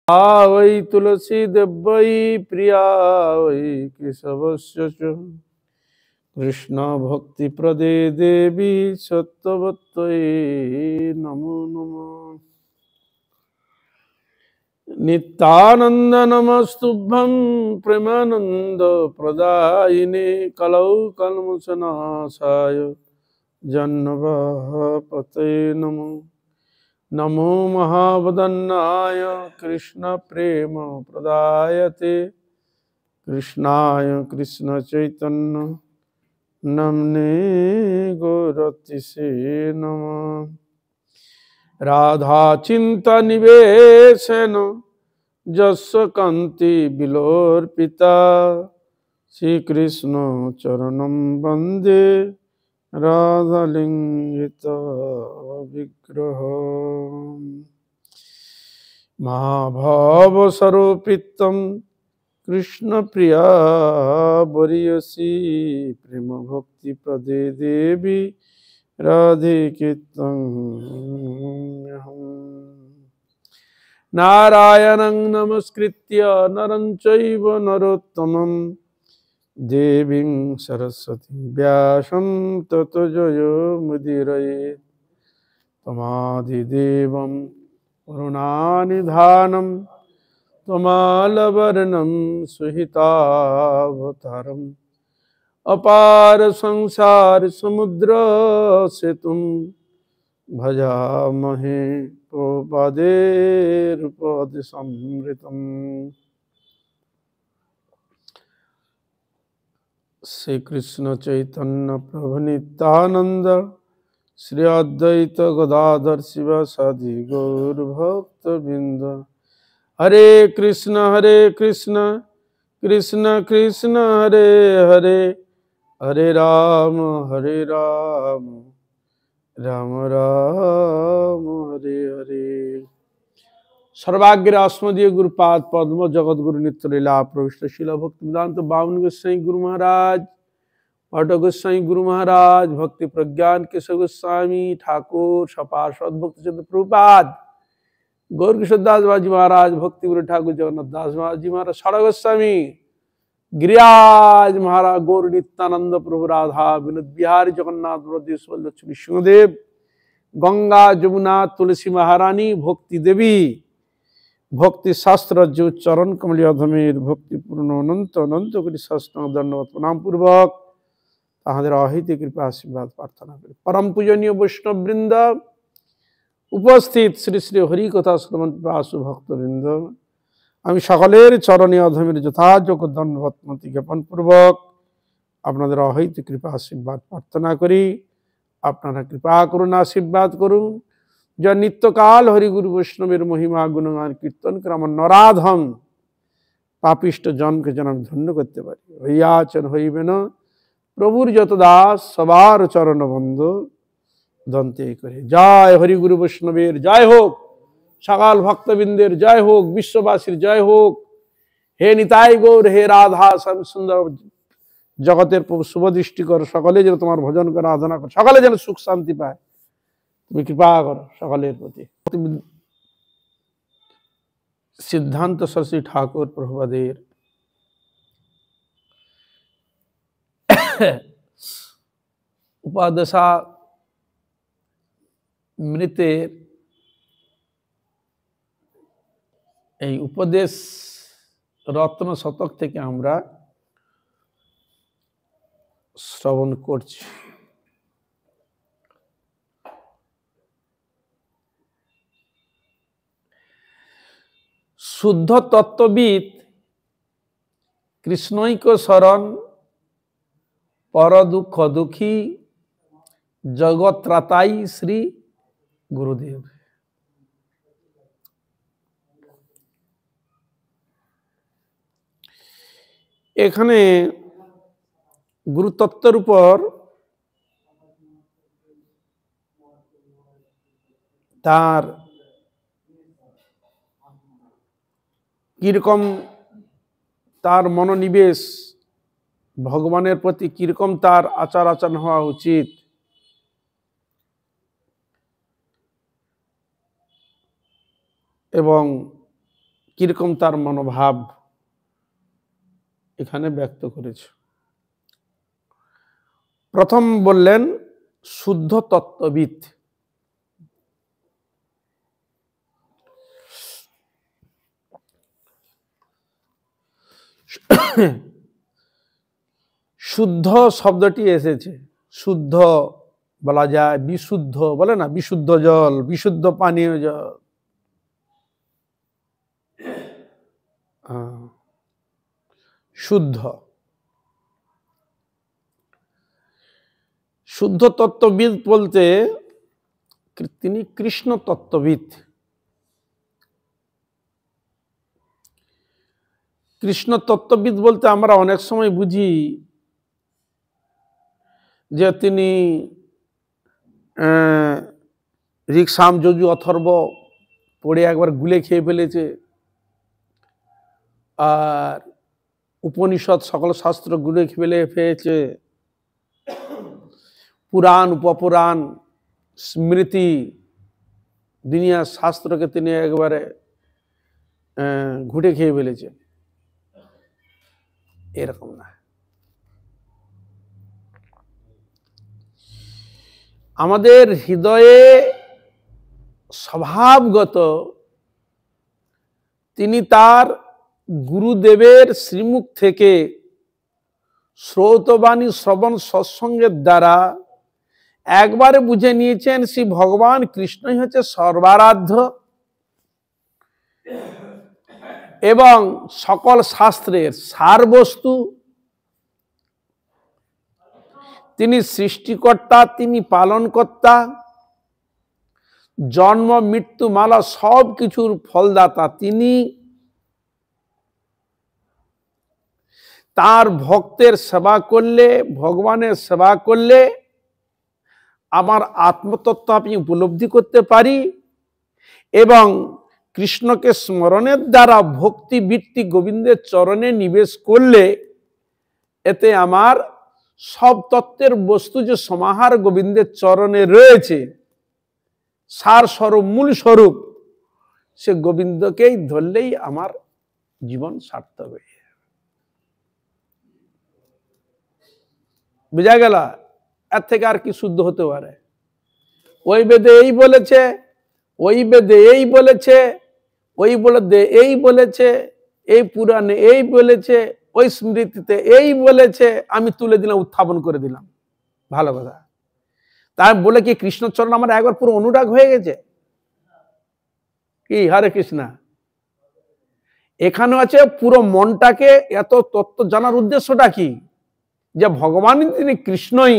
वै तुलसी देव्यै प्रिया वै केशवस्य च कृष्ण भक्ति प्रदे देवी सत्यवत्यै नमो नमः। नित्यानंद नमस्तुभ्यं प्रेमानंद प्रदायिने कलौ कल्मषनाशाय जन्मपतये नमो नमो महावदन्नाय कृष्ण प्रेम प्रदायते कृष्णाय कृष्ण चैतन्य नमने गौरतिसे नमः। राधा चिंता निवेशन जस्य कांति विलोर्पिता श्री कृष्ण चरणं वंदे राधालिंगित विग्रह। महाभाव स्वरूपितं कृष्ण प्रिया वरीयसी प्रेम भक्ति प्रदे देवी राधे कीर्तन नारायणं नमस्कृत्य नरं चैव नरोत्तमं देवीं सरस्वती व्यासं ततो जयमुदीरयेत्। तमादिदेवं करुणानिधानं त्वमालवर्णं सुहितावतारम् अपार संसार समुद्र सेतुं भजामहे पदेरुपदिसंहृतम्। श्री कृष्ण चैतन्य प्रभु नित्यानंद श्री अद्वैत गदाधर शिवासादि गौर भक्त बिंद। हरे कृष्ण कृष्ण कृष्ण हरे हरे हरे राम राम राम हरे हरे। सर्वाग्र अस्मदीय गुरुपाद पद्म जगत गुरु नित्य लीला प्रविष्ट शिल भक्ति वेदांत बावन गोसाई गुरु महाराज भट्ट गोसाई गुरु महाराज भक्ति प्रज्ञान केशव गोस्वामी ठाकुर सपार्षद भक्ति चंद्र प्रभुपाद गौर किशोर दास बाजी महाराज भक्ति गुरु ठाकुर जगन्नाथ दास बाजी महाराज षड़ गोस्वामी गिरिराज महाराज गौर नित्यानंद प्रभु राधा विनोद बिहारी जगन्नाथ बलदेव लक्ष्मी सिंहदेव गंगा जमुना तुलसी महारानी भक्ति देवी भक्ति शास्त्र जो चरण कमलिया धमेर भक्ति पूर्ण अनंत अनंत कोटि साष्टांग दंडवत प्रणाम पूर्वक अहित कृपा आशीर्वाद प्रार्थना करी। परम पूजनीय वैष्णव वृंद उपस्थित श्री श्री हरि कथा श्रवण पिपासु भक्त वृंद আমি সকলের চরণে অধমের যথাযোগ্য দণ্ডবত নতি জ্ঞাপন পূর্বক আপনাদের অহৈত কৃপা আশীর্বাদ প্রার্থনা করি। আপনারা কৃপা করুন আশীর্বাদ করুন যা নিত্যকাল হরিগুরু বৈষ্ণবের মহিমা গুণগান কীর্তন করে আমার নরাধম পাপিষ্ট জনকে যেন আমি ধন্য করতে পারি। হইয়াছেন হইবে না প্রভুর যত দাস সবার চরণ বন্ধ দন্তে করে। জয় হরিগুরু বৈষ্ণবের জয় হোক, সকাল ভক্তবৃন্দের জয় হোক, বিশ্ববাসীর জয় হোক। হে নিতাই গৌর, হে রাধা শ্যাম সুন্দর জগতের প্রভু শুভদৃষ্টি করো, সকলে যেন তোমার ভজন করে আরাধনা করো, সকলে যেন সুখ শান্তি পায়, তুমি কৃপা করো সকলের প্রতি। সিদ্ধান্ত শশী ঠাকুর প্রভুপাদের উপাদশা মৃতের এই উপদেশ রত্ন শতক থেকে আমরা শ্রবণ করছি। শুদ্ধ তত্ত্ববিদ কৃষ্ণৈক শরণ পর দুঃখ দুঃখী জগৎরাতাই শ্রী গুরুদেব। এখানে গুরুতত্ত্বের উপর তার কিরকম তার মনোনিবেশ, ভগবানের প্রতি কিরকম তার আচার আচরণ হওয়া উচিত, এবং কিরকম তার মনোভাব এখানে ব্যক্ত করেছে। প্রথম বললেন শুদ্ধ তত্ত্ববিদ। শুদ্ধ শব্দটি এসেছে, শুদ্ধ বলা যায়, বিশুদ্ধ বলে না, বিশুদ্ধ জল, বিশুদ্ধ পানীয় জল। শুদ্ধ শুদ্ধ তত্ত্ববিদ বলতে তিনি কৃষ্ণ তত্ত্ববিদ। কৃষ্ণ তত্ত্ববিদ বলতে আমরা অনেক সময় বুঝি যে তিনি ঋক সাম যজু অথর্ব পড়ে একবার গুলে খেয়ে ফেলেছে, আর উপনিষদ সকল শাস্ত্র গুলে ফেলে ফেলেছে, পুরাণ উপপুরাণ স্মৃতি দুনিয়া শাস্ত্রকে তিনি একবারে ঘুটে খেয়ে ফেলেছে, এরকম না। আমাদের হৃদয়ে স্বভাবগত তিনি তার গুরুদেবের শ্রীমুখ থেকে শ্রৌতবাণী শ্রবণ সৎসঙ্গের দ্বারা একবারে বুঝে নিয়েছেন শ্রী ভগবান কৃষ্ণই হচ্ছে সর্বারাধ্য এবং সকল শাস্ত্রের সারবস্তু। তিনি সৃষ্টিকর্তা, তিনি পালনকর্তা, জন্ম মৃত্যু মালা সব কিছুর ফলদাতা তিনি। তার ভক্তের সেবা করলে, ভগবানের সেবা করলে আমার আত্মতত্ত্ব আমি উপলব্ধি করতে পারি এবং কৃষ্ণকে স্মরণের দ্বারা ভক্তি বৃত্তি গোবিন্দের চরণে নিবেশ করলে এতে আমার সব তত্ত্বের বস্তু যে সমাহার গোবিন্দের চরণে রয়েছে, সার স্বরূপ মূল স্বরূপ, সে গোবিন্দকেই ধরলেই আমার জীবন সার্থক হয়ে যাবে। বুঝা গেল? এর থেকে আর কি শুদ্ধ হতে পারে? ওই বেদে এই বলেছে, ওই বেদে এই বলেছে, ওই বেদে এই বলেছে, এই পুরাণে এই বলেছে, ওই স্মৃতিতে এই বলেছে, আমি তুলে দিলাম, উত্থাপন করে দিলাম, ভালো কথা। তাই বলে কি কৃষ্ণচরণ আমার একবার পুরো অনুরাগ হয়ে গেছে কি? হরে কৃষ্ণা। এখানে আছে পুরো মনটাকে এত তত্ত্ব জানার উদ্দেশ্যটা কি? যে ভগবান তিনি কৃষ্ণই,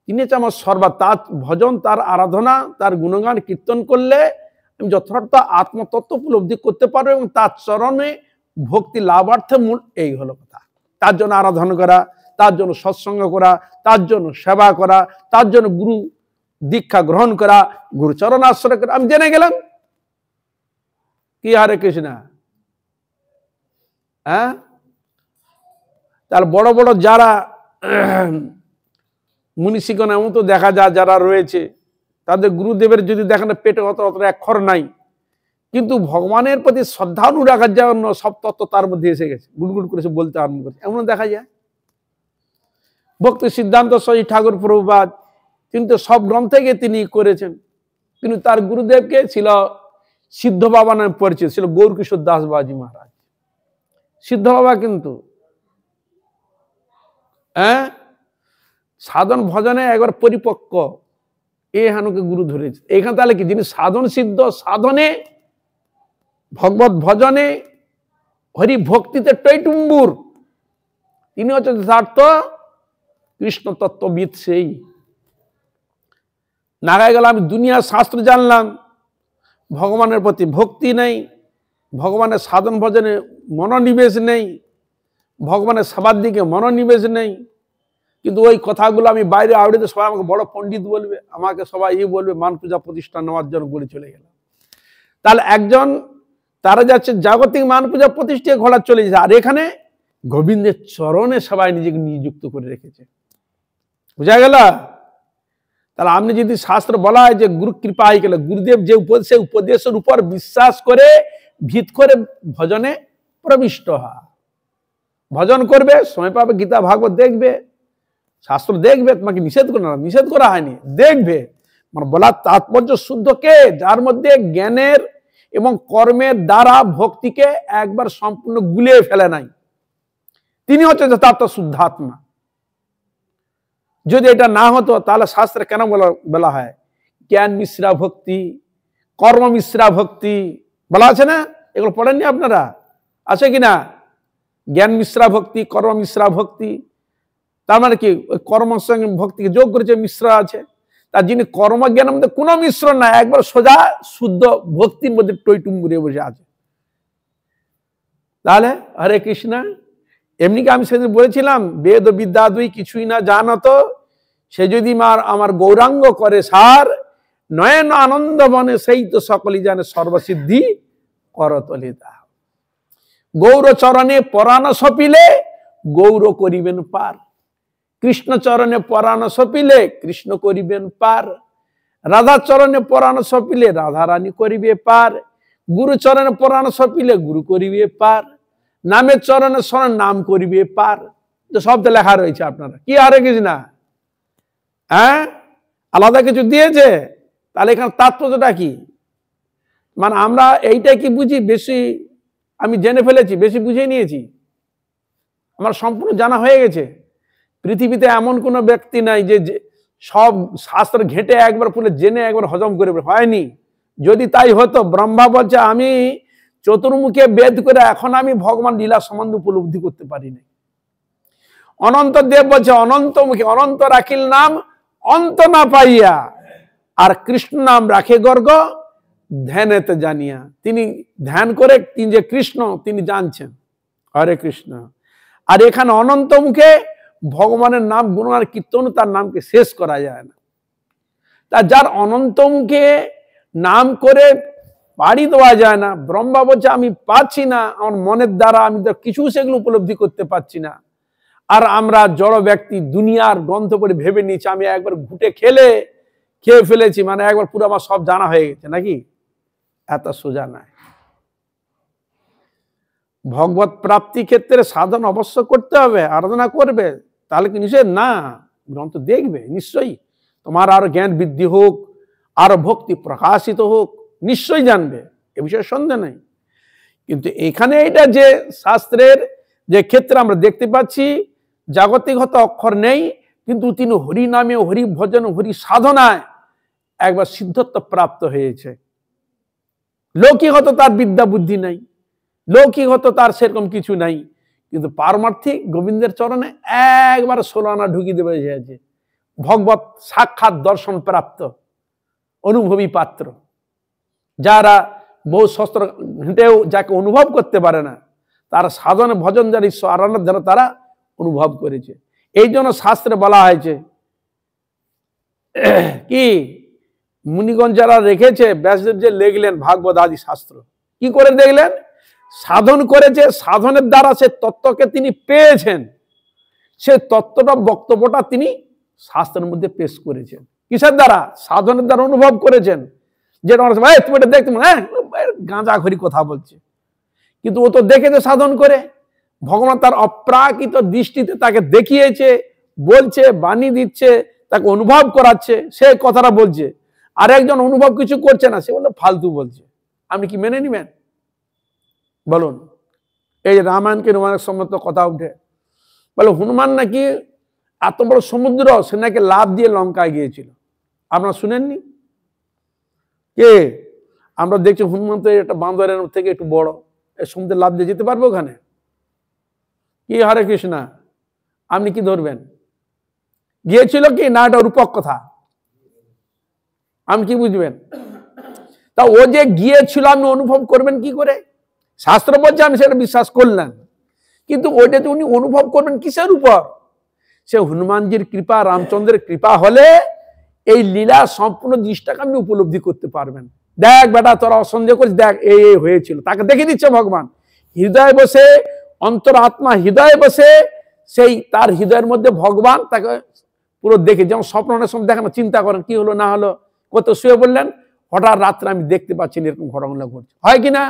তিনি হচ্ছে আমার সর্বা। তার ভজন, তার আরাধনা, তার গুণগান কীর্তন করলে আমি যথার্থ আত্মতত্ত্ব উপলব্ধি করতে পারবো এবং তার চরণে ভক্তি লাভার্থে মূল এই হলো কথা। তার জন্য আরাধনা করা, তার জন্য সৎসঙ্গ করা, তার জন্য সেবা করা, তার জন্য গুরু দীক্ষা গ্রহণ করা, গুরু চরণ আশ্রয় করা। আমি জেনে গেলাম কি? হরে কৃষ্ণা। হ্যাঁ, তার বড় বড় যারা মুনিষিগণ এমন তো দেখা যায় যারা রয়েছে, তাদের গুরুদেবের যদি দেখেন পেটে অত অক্ষর নাই, কিন্তু ভগবানের প্রতি শ্রদ্ধা অনুরাগের জন্য সব তত্ত্ব তার মধ্যে এসে গেছে, গুড়গুড় করে বলতে আরম্ভ করেছে, এমন দেখা যায়। ভক্তি সিদ্ধান্ত সহি ঠাকুর প্রভুপাদ তিনি তো সব গ্রন্থে তিনি করেছেন, কিন্তু তার গুরুদেবকে ছিল সিদ্ধ বাবা নামে পরিচিত ছিল, গৌরকিশোর দাস বাবাজি মহারাজ। সিদ্ধ বাবা কিন্তু সাধন ভজনে একবার পরিপক্ক, এ হানুকে গুরু ধরেছে। এখানে তাহলে কি, যিনি সাধন সিদ্ধ, সাধনে ভগবত ভজনে হরি ভক্তিতে টৈটুম্বুর, তিনি হচ্ছে যথার্থ কৃষ্ণ তত্ত্ববিদ। সেই নাগায় গেল আমি দুনিয়ার শাস্ত্র জানলাম, ভগবানের প্রতি ভক্তি নেই, ভগবানের সাধন ভজনে মনোনিবেশ নেই, ভগবানের সেবার দিকে মনোনিবেশ নেই, কিন্তু ওই কথাগুলো আমি বাইরে আওড়িতে সবাই আমাকে বড় পণ্ডিত বলবে, আমাকে সবাই বলবে, মান পূজা প্রতিষ্ঠা নেওয়ার জন্য গড়ে চলে গেল। তাহলে একজন তারা যাচ্ছে জাগতিক মান পূজা প্রতিষ্ঠা ঘোড়া চলে যাচ্ছে, আর এখানে গোবিন্দের চরণে সবাই নিজেকে নিযুক্ত করে রেখেছে। বুঝা গেল? তাহলে আপনি যদি শাস্ত্র বলা হয় যে গুরু কৃপা হয়ে গেল, গুরুদেব যে উপদেশ, উপদেশের উপর বিশ্বাস করে ভিত করে ভজনে প্রবিষ্ট হওয়া। ভজন করবে, সময় পাবে, গীতা ভাগবত দেখবে, শাস্ত্র দেখবে, তোমাকে নিষেধ করা হয়নি, দেখবে। মানে বলার তাৎপর্য শুদ্ধ কে? যার মধ্যে জ্ঞানের এবং কর্মের দ্বারা ভক্তিকে একবার সম্পূর্ণ গুলিয়ে ফেলে নাই, তিনি হচ্ছে যথার্থ শুদ্ধাত্মা। যদি এটা না হতো তাহলে শাস্ত্রে কেন বলা হয় জ্ঞান মিশ্রা ভক্তি, কর্ম মিশ্রা ভক্তি বলা আছে না? এগুলো পড়েননি আপনারা? আছে কিনা? জ্ঞান মিশ্রা ভক্তি, কর্ম মিশ্রা ভক্তি, তার মানে কি কর্মের সঙ্গে ভক্তিকে যোগ করেছে, মিশ্রা আছে। তার যিনি কর্মজ্ঞানের মধ্যে কোনো মিশ্রণ নাই, একবার সোজা শুদ্ধ ভক্তির মধ্যে টইটুম ঘুরে বসে আছে। তাহলে হরে কৃষ্ণ। এমনি কি আমি সেদিন বলেছিলাম বেদ বিদ্যা দুই কিছুই না জানত, সে যদি আমার গৌরাঙ্গ করে সার, নয়ন আনন্দ বনে সেই তো সকলই জানে সর্বসিদ্ধি করতলিতা। গৌর চরণে পরাণ সপিলে গৌর করিবেন পার, কৃষ্ণ চরণে পরাণ সপিলে কৃষ্ণ করিবেন পার, রাধা চরণে পরাণ সপিলে রাধা রানী করিবে পার, গুরু চরণে পরাণ সপিলে গুরু করিবে পার, নামের চরণে শরণ নাম করিবে পার। শব্দ লেখা রয়েছে আপনারা কি হরে কৃষ্ণ? হ্যাঁ, আলাদা কিছু দিয়েছে? তাহলে এখানে তাৎপর্যটা কি? মানে আমরা এইটা কি বুঝি বেশি, আমি জেনে ফেলেছি, বেশি বুঝে নিয়েছি, আমার সম্পূর্ণ জানা হয়ে গেছে। পৃথিবীতে এমন কোন ব্যক্তি নাই যে সব শাস্ত্র ঘেটে একবার পুরো জেনে একবার হজম করে, হয়নি। যদি তাই হতো, ব্রহ্মা বলছে আমি চতুর্মুখে বেদ করে এখন আমি ভগবান লীলা সম্বন্ধে উপলব্ধি করতে পারি না। অনন্ত দেব বলছে অনন্ত মুখে অনন্ত রাখিল নাম অন্ত না পাইয়া, আর কৃষ্ণ নাম রাখে গর্গ ধ্যানেতে জানিয়া। তিনি ধ্যান করে তিনি যে কৃষ্ণ তিনি জানছেন। হরে কৃষ্ণ। আর এখানে অনন্ত মুখে ভগবানের নাম গুণ আর কীর্তন, তার নামকে শেষ করা যায় না। তা যার অনন্ত মুখে নাম করে পাড়ি দেওয়া যায় না, ব্রহ্মা বলছে আমি পাচ্ছি না, আমার মনের দ্বারা আমি তো কিছু সেগুলো উপলব্ধি করতে পারছি না। আর আমরা জড় ব্যক্তি দুনিয়ার গ্রন্থ পড়ে ভেবে নিয়েছি আমি একবার ঘুটে খেয়ে ফেলেছি, মানে একবার পুরো আমার সব জানা হয়ে গেছে, নাকি? এত সোজা নয়। ভগবত প্রাপ্তি ক্ষেত্রে সাধন অবশ্য করতে হবে, আরাধনা করবে, তাহলে কি নিষেধ না? গ্রন্থ দেখবে নিশ্চয়ই, তোমার আরো জ্ঞান বৃদ্ধি হোক, আরো ভক্তি প্রকাশিত হোক, নিশ্চয়ই জানবে, এ বিষয়ে সন্দেহ নেই। কিন্তু এখানে এটা যে শাস্ত্রের যে ক্ষেত্রে আমরা দেখতে পাচ্ছি জাগতিকগত অক্ষর নেই, কিন্তু তিনি হরি নামে, হরি ভজন, হরি সাধনায় একবার সিদ্ধত্ব প্রাপ্ত হয়েছে। লৌকিকগত তার বিদ্যা বুদ্ধি নাই, লৌকিকগত তার সেরকম কিছু নাই, কিন্তু পারমার্থিক গোবিন্দের চরণে একবার 16 আনা ঢুকিয়ে দেবে হয়েছে। ভগবত সাক্ষাৎ দর্শন প্রাপ্ত অনুভবী পাত্র, যারা বহু শস্ত্র ঘেঁটেও যাকে অনুভব করতে পারে না, তার সাধনে ভজন যারা ঈশ্বর আরাধনার দ্বারা তারা অনুভব করেছে। এই জন্য শাস্ত্রে বলা হয়েছে কি মুনিগণ যারা রেখেছে, ব্যাসদেব যে লিখলেন ভাগবত আদি শাস্ত্র, কি করে দেখলেন? সাধন করেছে, সাধনের দ্বারা সে তত্ত্বকে তিনি পেয়েছেন, সে তত্ত্বটা বক্তব্যটা তিনি শাস্ত্রের মধ্যে পেশ করেছেন। কিসের দ্বারা? সাধনের দ্বারা অনুভব করেছেন। যেটা তুমি এটা দেখতে গাঁজা ঘড়ি কথা বলছে, কিন্তু ও তো দেখেছে সাধন করে, ভগবান তার অপ্রাকৃত দৃষ্টিতে তাকে দেখিয়েছে, বলছে, বাণী দিচ্ছে, তাকে অনুভব করাচ্ছে, সে কথাটা বলছে। আর একজন অনুভব কিছু করছে না, সে বললো ফালতু বলছে। আপনি কি মেনে নিবেন বলুন? এই রামায়ণকে হনুমানের সম্মত কথা উঠে বলে হনুমান নাকি এত বড় সমুদ্র, সে নাকি লাফ দিয়ে লঙ্কায় গিয়েছিল। আপনারা শুনেননি? কে? আমরা দেখছি হনুমান তো একটা বান্দরের থেকে একটু বড়, এই সমুদ্রে লাফ দিয়ে যেতে পারবো ওখানে? কি হরে কৃষ্ণ, আপনি কি ধরবেন? গিয়েছিল কি না এটা রূপক কথা? আপনি কি বুঝবেন? তা ও যে গিয়েছিল আপনি অনুভব করবেন কি করে? শাস্ত্র বলছে আমি সেটা বিশ্বাস করলাম, কিন্তু ওইটা উনি অনুভব করবেন কিসের উপর? সে হনুমানজির কৃপা, রামচন্দ্রের কৃপা হলে এই লীলা সম্পূর্ণ দৃষ্টাকে আপনি উপলব্ধি করতে পারবেন। দেখ বেটা তোরা অসন্দেহ করিস, দেখ এই হয়েছিল, তাকে দেখে দিচ্ছে ভগবান হৃদয়ে বসে, অন্তর আত্মা হৃদয়ে বসে, সেই তার হৃদয়ের মধ্যে ভগবান তাকে পুরো দেখে, যেমন স্বপ্ন অনেক সময় দেখেন, চিন্তা করেন কি হলো না হলো, কত শুয়ে বললেন, হঠাৎ রাত্রে আমি দেখতে পাচ্ছি এরকম ঘটনা ঘটছে, হয় কিনা?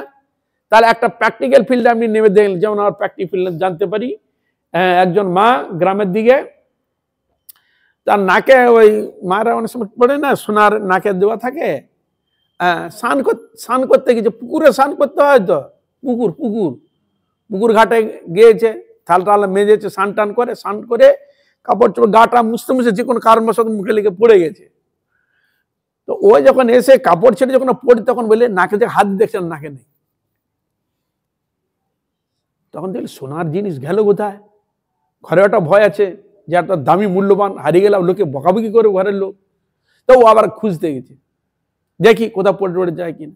তাহলে একটা প্র্যাকটিক্যাল ফিল্ডে আপনি নেমে দেখলেন, যেমন আমার প্র্যাকটিক্যাল ফিল্ডে জানতে পারি, একজন মা গ্রামের দিকে, তার নাকে ওই মারা অনেক সময় পড়ে না, সোনার নাকে দেওয়া থাকে, স্নান করতে গেছে, পুকুরে স্নান করতে হয় তো, পুকুর ঘাটে গিয়েছে, থাল টাল মেজেছে, স্নান করে, স্নান করে কাপড় চোপড় গাটা মুছতে মুছতে যে কোনো কারণবশত মুখে লেগে পড়ে গেছে। তো ওই যখন এসে কাপড় ছেড়ে যখন পড়ে, তখন বলে নাকে যে হাত দেখছেন, নাকে নেই। তখন দেখলি সোনার জিনিস গেল কোথায়? ঘরে একটা ভয় আছে যে একটা দামি মূল্যবান হারিয়ে গেলাম, লোকে বকাবকি করে ঘরের লোক। তো ও আবার খুঁজতে গেছে, দেখি কোথাও পড়ে যায় কিনা।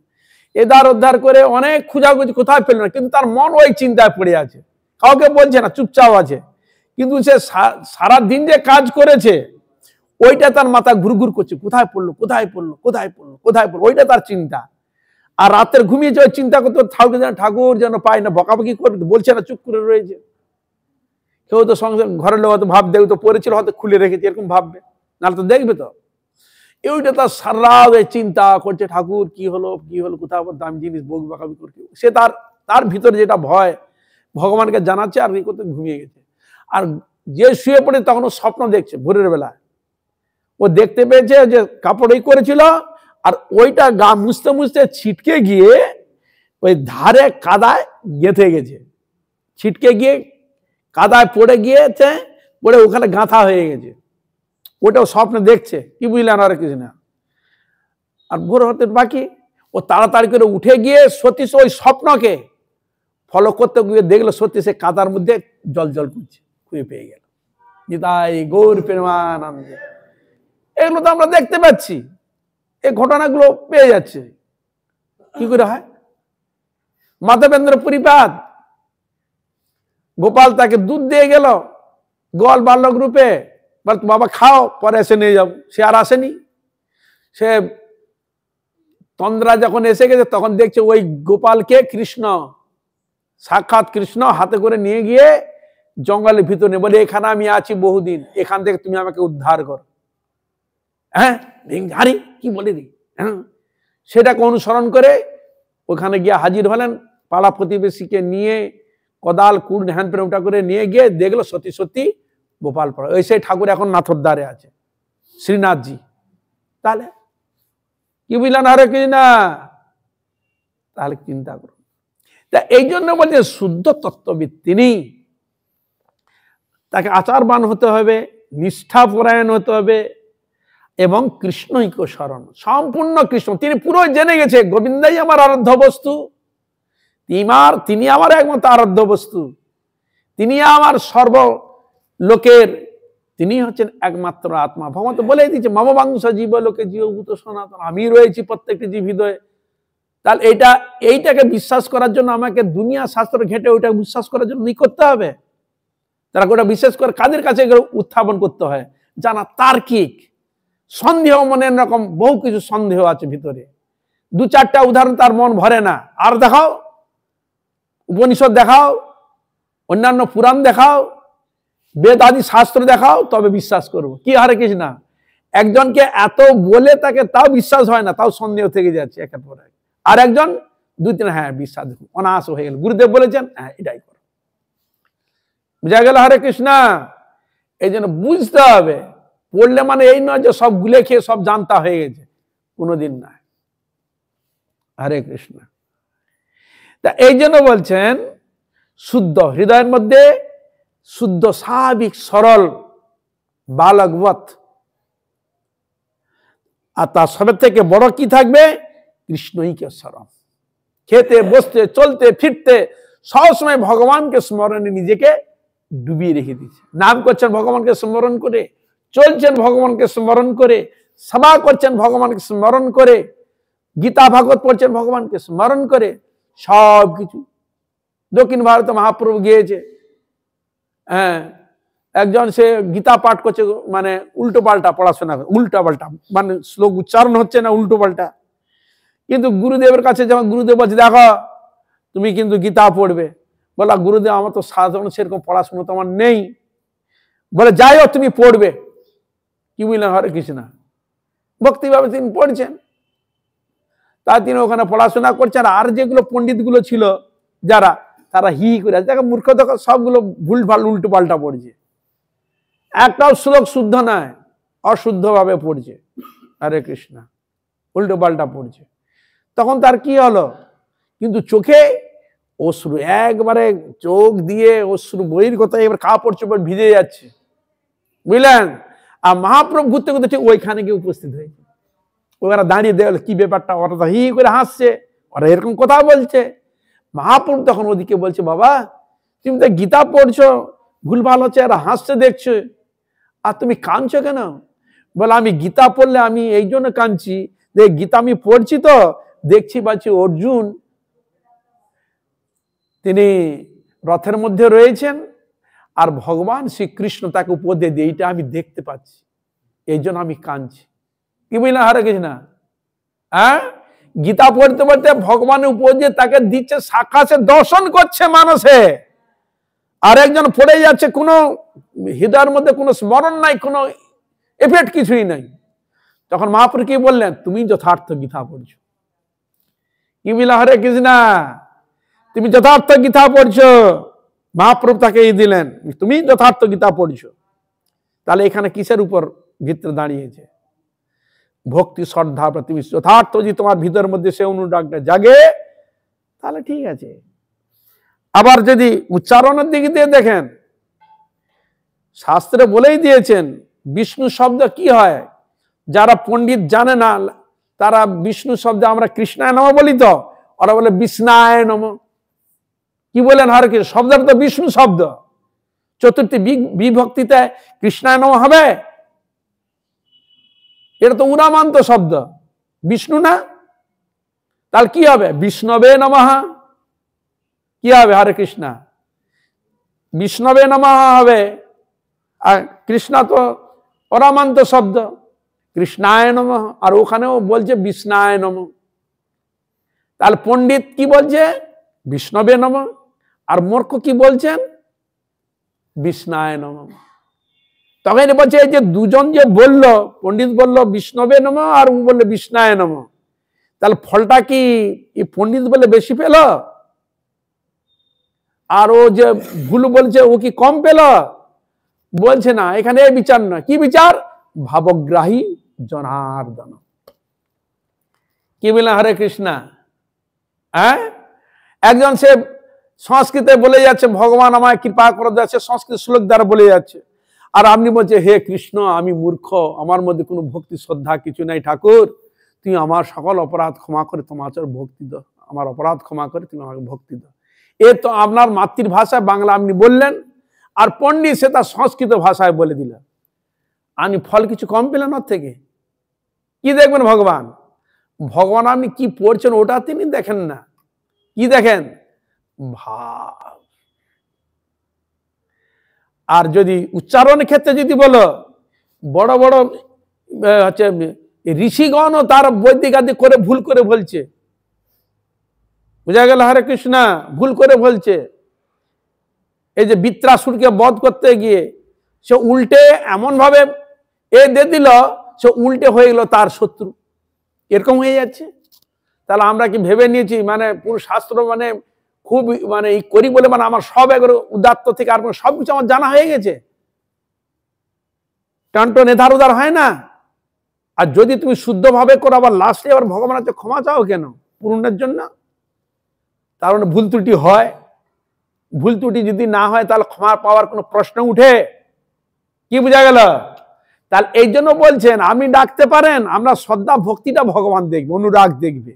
এদার উদ্ধার করে অনেক খোঁজাখুঁজি, কোথায় পেল না, কিন্তু তার মন ওই চিন্তায় পড়ে আছে, কাউকে বলছে না, চুপচাপ আছে। কিন্তু সে সারাদিন যে কাজ করেছে ওইটা তার মাথা ঘুরঘুর করছে, কোথায় পড়লো, ওইটা তার চিন্তা। আর রাতের ঘুমিয়েছে ওই চিন্তা করতে, ঠাকুর যেন পায় না, বকাবকি করবে, বলছে না, চুপ করে রয়েছে। কেউ তো সংসার ঘরের লোক হয়তো ভাববে, তো পড়েছিল হয়তো খুলে রেখেছে, এরকম ভাববে, নাহলে তো দেখবে তো। ওইটা তার সারা চিন্তা করছে, ঠাকুর কি হলো, কোথাও দামি জিনিস বকাবকি করছে। সে তার ভিতরে যেটা ভয়, ভগবানকে জানাচ্ছে, আর করতে ঘুমিয়ে গেছে। আর যে শুয়ে পড়ে তখন ও স্বপ্ন দেখছে ভোরের বেলায়, ও দেখতে পেয়েছে যে কাপড় করেছিল, আর ওইটা গা মুছতে মুছতে ছিটকে গিয়ে ওই ধারে কাদায় গেঁথে গেছে, ছিটকে গিয়ে কাদায় পড়ে গিয়েছে, পড়ে ওখানে গাঁথা হয়ে গেছে। ওটাও স্বপ্নে দেখছে, কি বুঝলেন আর কিছু না। আর ভোর হতে বাকি, ও তাড়াতাড়ি করে উঠে গিয়ে সত্যি ওই স্বপ্নকে ফলো করতে গিয়ে দেখলো সত্যি সে কাদার মধ্যে জল করছে, খুঁজে পেয়ে গেল। নিতাই গৌর প্রেমানন্দ। এগুলো তো আমরা দেখতে পাচ্ছি, এই ঘটনাগুলো পেয়ে যাচ্ছে। কি করে হয়? মাধবেন্দ্র পুরীপাদ, গোপাল তাকে দুধ দিয়ে গেল গোয়াল বালক রূপে, বাবা খাও, পরে এসে নিয়ে যাবো। সে আর আসেনি। সে তন্দ্রা যখন এসে গেছে, তখন দেখছে ওই গোপালকে কৃষ্ণ, সাক্ষাৎ কৃষ্ণ হাতে করে নিয়ে গিয়ে জঙ্গলের ভিতরে বলে, এখানে আমি আছি বহুদিন, এখান থেকে তুমি আমাকে উদ্ধার করো। হ্যাঁ, আরে কি বলে দি, হ্যাঁ, সেটাকে অনুসরণ করে ওখানে গিয়ে হাজির হলেন। পাড়া প্রতিবেশীকে নিয়ে কোদাল কুড় হ্যান্ড পেরে ওটা করে নিয়ে গিয়ে দেখলো সত্যি সত্যি গোপাল পড়া। ওই সেই ঠাকুর এখন নাথর দ্বারে আছে, শ্রীনাথজি। তাহলে কি বুঝলেন হরে কৃষ্ণ? তাহলে চিন্তা করুন। তা এই জন্য বলছে শুদ্ধ তত্ত্ববিদ তিনি, তাকে আচারবান হতে হবে, নিষ্ঠাপরায়ণ হতে হবে, এবং কৃষ্ণৈক্য স্মরণ, সম্পূর্ণ কৃষ্ণ। তিনি পুরো জেনে গেছে গোবিন্দাই আমার আরাধ্য বস্তু, তিনি আমার একমাত্র আরাধ্য বস্তু, তিনি আমার সর্ব লোকের, তিনি হচ্ছেন একমাত্র আত্মা। ভগবান তো বলেই দিচ্ছে, মম বাংশ জীব লোকে জীবভূত সনাতন, আমি রয়েছি প্রত্যেকটি জীব হৃদয়ে। তাহলে এইটাকে বিশ্বাস করার জন্য আমাকে দুনিয়া শাস্ত্র ঘেঁটে ওইটা বিশ্বাস করার জন্য করতে হবে। তারা ওটা বিশেষ করে কাদের কাছে উত্থাপন করতে হয়, জানা তার্কিক সন্দেহ, মনে এরকম বহু কিছু সন্দেহ আছে ভিতরে। দু চারটা উদাহরণ তার মন ভরে না, আর দেখাও, উপনিষদ দেখাও, অন্যান্য পুরাণ দেখাও, বেদ আদি শাস্ত্র দেখাও, তবে বিশ্বাস করব। কি হরে কৃষ্ণ? একজনকে এত বলে তাকে তাও বিশ্বাস হয় না, তাও সন্দেহ থেকে যাচ্ছে একের পর এক। আর একজন দুই তিন, হ্যাঁ বিশ্বাস, দেখুন অনায়াস হয়ে গেল, গুরুদেব বলেছেন, হ্যাঁ এটাই করো। বুঝা গেল হরে কৃষ্ণ? এই জন্য বুঝতে হবে, পড়লে মানে এই নয় যে সব গুলে খেয়ে সব জানতা হয়ে গেছে, কোনোদিন না। হরে কৃষ্ণ। তা এই জন্য বলছেন শুদ্ধ হৃদয়ের মধ্যে, শুদ্ধ স্বাভাবিক সরল বালকবৎ। আর তার সবের থেকে বড় কি থাকবে? কৃষ্ণইকে স্মরণ। খেতে বসতে চলতে ফিরতে সবসময় ভগবানকে স্মরণে নিজেকে ডুবিয়ে রেখে দিচ্ছে। নাম করছেন ভগবানকে স্মরণ করে, চলছেন ভগবানকে স্মরণ করে, সভা করছেন ভগবানকে স্মরণ করে, গীতা ভাগবত পড়ছেন ভগবানকে স্মরণ করে। সব কিছু দক্ষিণ ভারতে মহাপ্রভু গিয়েছে, হ্যাঁ, একজন সে গীতা পাঠ করছে, মানে উল্টো পাল্টা পড়াশোনা, উল্টা পাল্টা মানে শ্লোক উচ্চারণ হচ্ছে না, উল্টো পাল্টা। কিন্তু গুরুদেবের কাছে যখন গুরুদেব বলছে, দেখো তুমি কিন্তু গীতা পড়বে, বলা গুরুদেব আমার তো সাধারণ সেরকম পড়াশোনা তো আমার নেই। বলে যাই হোক তুমি পড়বে। কি বুঝলেন হরে কৃষ্ণ? ভক্তিভাবে তিনি পড়ছেন, তা তিনি ওখানে পড়াশোনা করছেন। আর যেগুলো পণ্ডিত গুলো ছিল যারা, তারা হি করে আছে, দেখো মূর্খ দেখো সবগুলো ভুলভাল উল্টো পাল্টা পড়ছে, একটাও শ্লোক শুদ্ধ নয়, অশুদ্ধ ভাবে পড়ছে, হরে কৃষ্ণ, উল্টো পাল্টা পড়ছে। তখন তার কি হলো, কিন্তু চোখে অশ্রু, একবারে চোখ দিয়ে অশ্রু বহির্গত, এবার কাপড় চোপড় ভিজে যাচ্ছে, বুঝলেন। আর মহাপ্রভু ঘুরতে ঘুরতে ঠিক ওইখানে গিয়ে উপস্থিত হয়েছে। ওরা দাঁড়িয়ে দেখলো কি ব্যাপারটা, ওরা তো হি করে হাসছে, ওরা এরকম কথা বলছে। মহাপ্রভু তখন ওদিকে বলছে, বাবা তুমি তো গীতা পড়ছো, ভুলভাল হচ্ছে, আর হাসছে দেখছো, আর তুমি কাঁদছো কেন? বলে আমি গীতা পড়লে আমি এই জন্য কাঁদছি, যে গীতা আমি পড়ছি তো দেখছি পাচ্ছি অর্জুন তিনি রথের মধ্যে রয়েছেন, আর ভগবান শ্রীকৃষ্ণ তাকে উপদেশ দিয়ে, এইটা আমি দেখতে পাচ্ছি, এই জন্য আমি কাঁদছি। কি বুঝলেন হরে কৃষ্ণ? হ্যাঁ, গীতা পড়তে পড়তে ভগবানের উপদেশ তাকে দিচ্ছে, সাক্ষাৎ দর্শন করছে মানুষে, আর একজন পড়ে যাচ্ছে, কোনো হৃদয়ের মধ্যে কোনো স্মরণ নাই, কোনো এফেক্ট কিছুই নাই। তখন মহাপ্রভু কি বললেন, তুমি যথার্থ গীতা পড়ছো। কি বললেন হরে কৃষ্ণ? তুমি যথার্থ গীতা পড়ছো। মহাপ্রভু তাকে দিলেন, তুমি যথার্থ গীতা পড়ছো। তাহলে এখানে কিসের উপর ভিত্তি দাঁড়িয়েছে? ভক্তি, শ্রদ্ধা, প্রতিবিশ্বাস, যথার্থ যদি তোমার ভিতরের মধ্যে সে অনুরাগটা জাগে, তাহলে ঠিক আছে। আবার যদি উচ্চারণের দিক দিয়ে দেখেন, শাস্ত্রে বলেই দিয়েছেন বিষ্ণু শব্দ কি হয়, যারা পণ্ডিত জানে না তারা বিষ্ণু শব্দ আমরা কৃষ্ণায় নমঃ বলি, তো ওরা বলে বিষ্ণায় নমঃ। কি বলেন হরে কৃষ্ণ? শব্দটা তো বিষ্ণু শব্দ, চতুর্থী বিভক্তিতে কৃষ্ণায় নমঃ হবে? এটা তো উরামান্ত শব্দ, বিষ্ণু না। তাহলে কি হবে? বিষ্ণবে নমঃ। কি হবে হরে কৃষ্ণ? বিষ্ণবে নমঃ হবে। আর কৃষ্ণ তো অরামান্ত শব্দ, কৃষ্ণায় নমঃ, আর ওখানেও বলছে বিষ্ণায় নমঃ। তাহলে পণ্ডিত কি বলছে? বিষ্ণবে নমঃ। আর মূর্খ কি বলছেন? বিষ্ণায় নমঃ। তখন বলছে এই যে দুজন যে বলল, পণ্ডিত বলল বিষ্ণবে নমঃ, আর ও বললো বিষ্ণায় নমঃ, তাহলে ফলটা কি পণ্ডিত বলে বেশি পেল, আর ও যে ভুল বলছে ও কি কম পেল? বলছে না, এখানে বিচার না। কি বিচার? ভাবগ্রাহী জনার্দন। কি বললেন হরে কৃষ্ণ? হ্যাঁ, একজন সে সংস্কৃতে বলে যাচ্ছে, ভগবান আমায় কৃপা করে যাচ্ছে, সংস্কৃত শ্লোক দ্বারা বলে যাচ্ছে, আর আপনি বলছে হে কৃষ্ণ আমি মূর্খ, আমার মধ্যে কোনো ভক্তি শ্রদ্ধা কিছু নাই, ঠাকুর তুমি আমার সকল অপরাধ ক্ষমা করে তোমার ভক্তি দাও, আমার অপরাধ ক্ষমা করে তুমি আমাকে ভক্তি দাও। এ তো আপনার মাতৃভাষায় বাংলা আপনি বললেন, আর পণ্ডিত সে তার সংস্কৃত ভাষায় বলে দিলেন, আপনি ফল কিছু কম পেলেন ওর থেকে? কি দেখবেন ভগবান? ভগবান আপনি কি পড়ছেন ওটা তিনি দেখেন না, কি দেখেন? ভাব। আর যদি উচ্চারণের ক্ষেত্রে যদি বলো, বড় বড় হচ্ছে ঋষিগণও তার বৈদিক আদি করে ভুল করে বলছে, বুঝা গেল হরে কৃষ্ণ? ভুল করে বলছে। এই যে বৃত্রাসুরকে বধ করতে গিয়ে সে উল্টে এমন ভাবে এ দিয়ে দিল, সে উল্টে হয়ে গেল তার শত্রু, এরকম হয়ে যাচ্ছে। তাহলে আমরা কি ভেবে নিয়েছি মানে পুরো শাস্ত্র মানে খুব মানে এই করি বলে মানে আমার সব একবারে উদাত্ত থেকে আর সবকিছু আমার জানা হয়ে গেছে? টানটন এধার উধার হয় না। আর যদি তুমি শুদ্ধভাবে করো, আবার লাস্টে আবার ভগবানের কাছে ক্ষমা চাও কেন? পূরণের জন্য। তার মানে ভুল ত্রুটি হয়, ভুল ত্রুটি যদি না হয় তাহলে ক্ষমা পাওয়ার কোনো প্রশ্ন উঠে? কি বোঝা গেল? তাহলে এই জন্য বলছেন আপনি ডাকতে পারেন, আমরা শ্রদ্ধা ভক্তিটা ভগবান দেখবে, অনুরাগ দেখবে,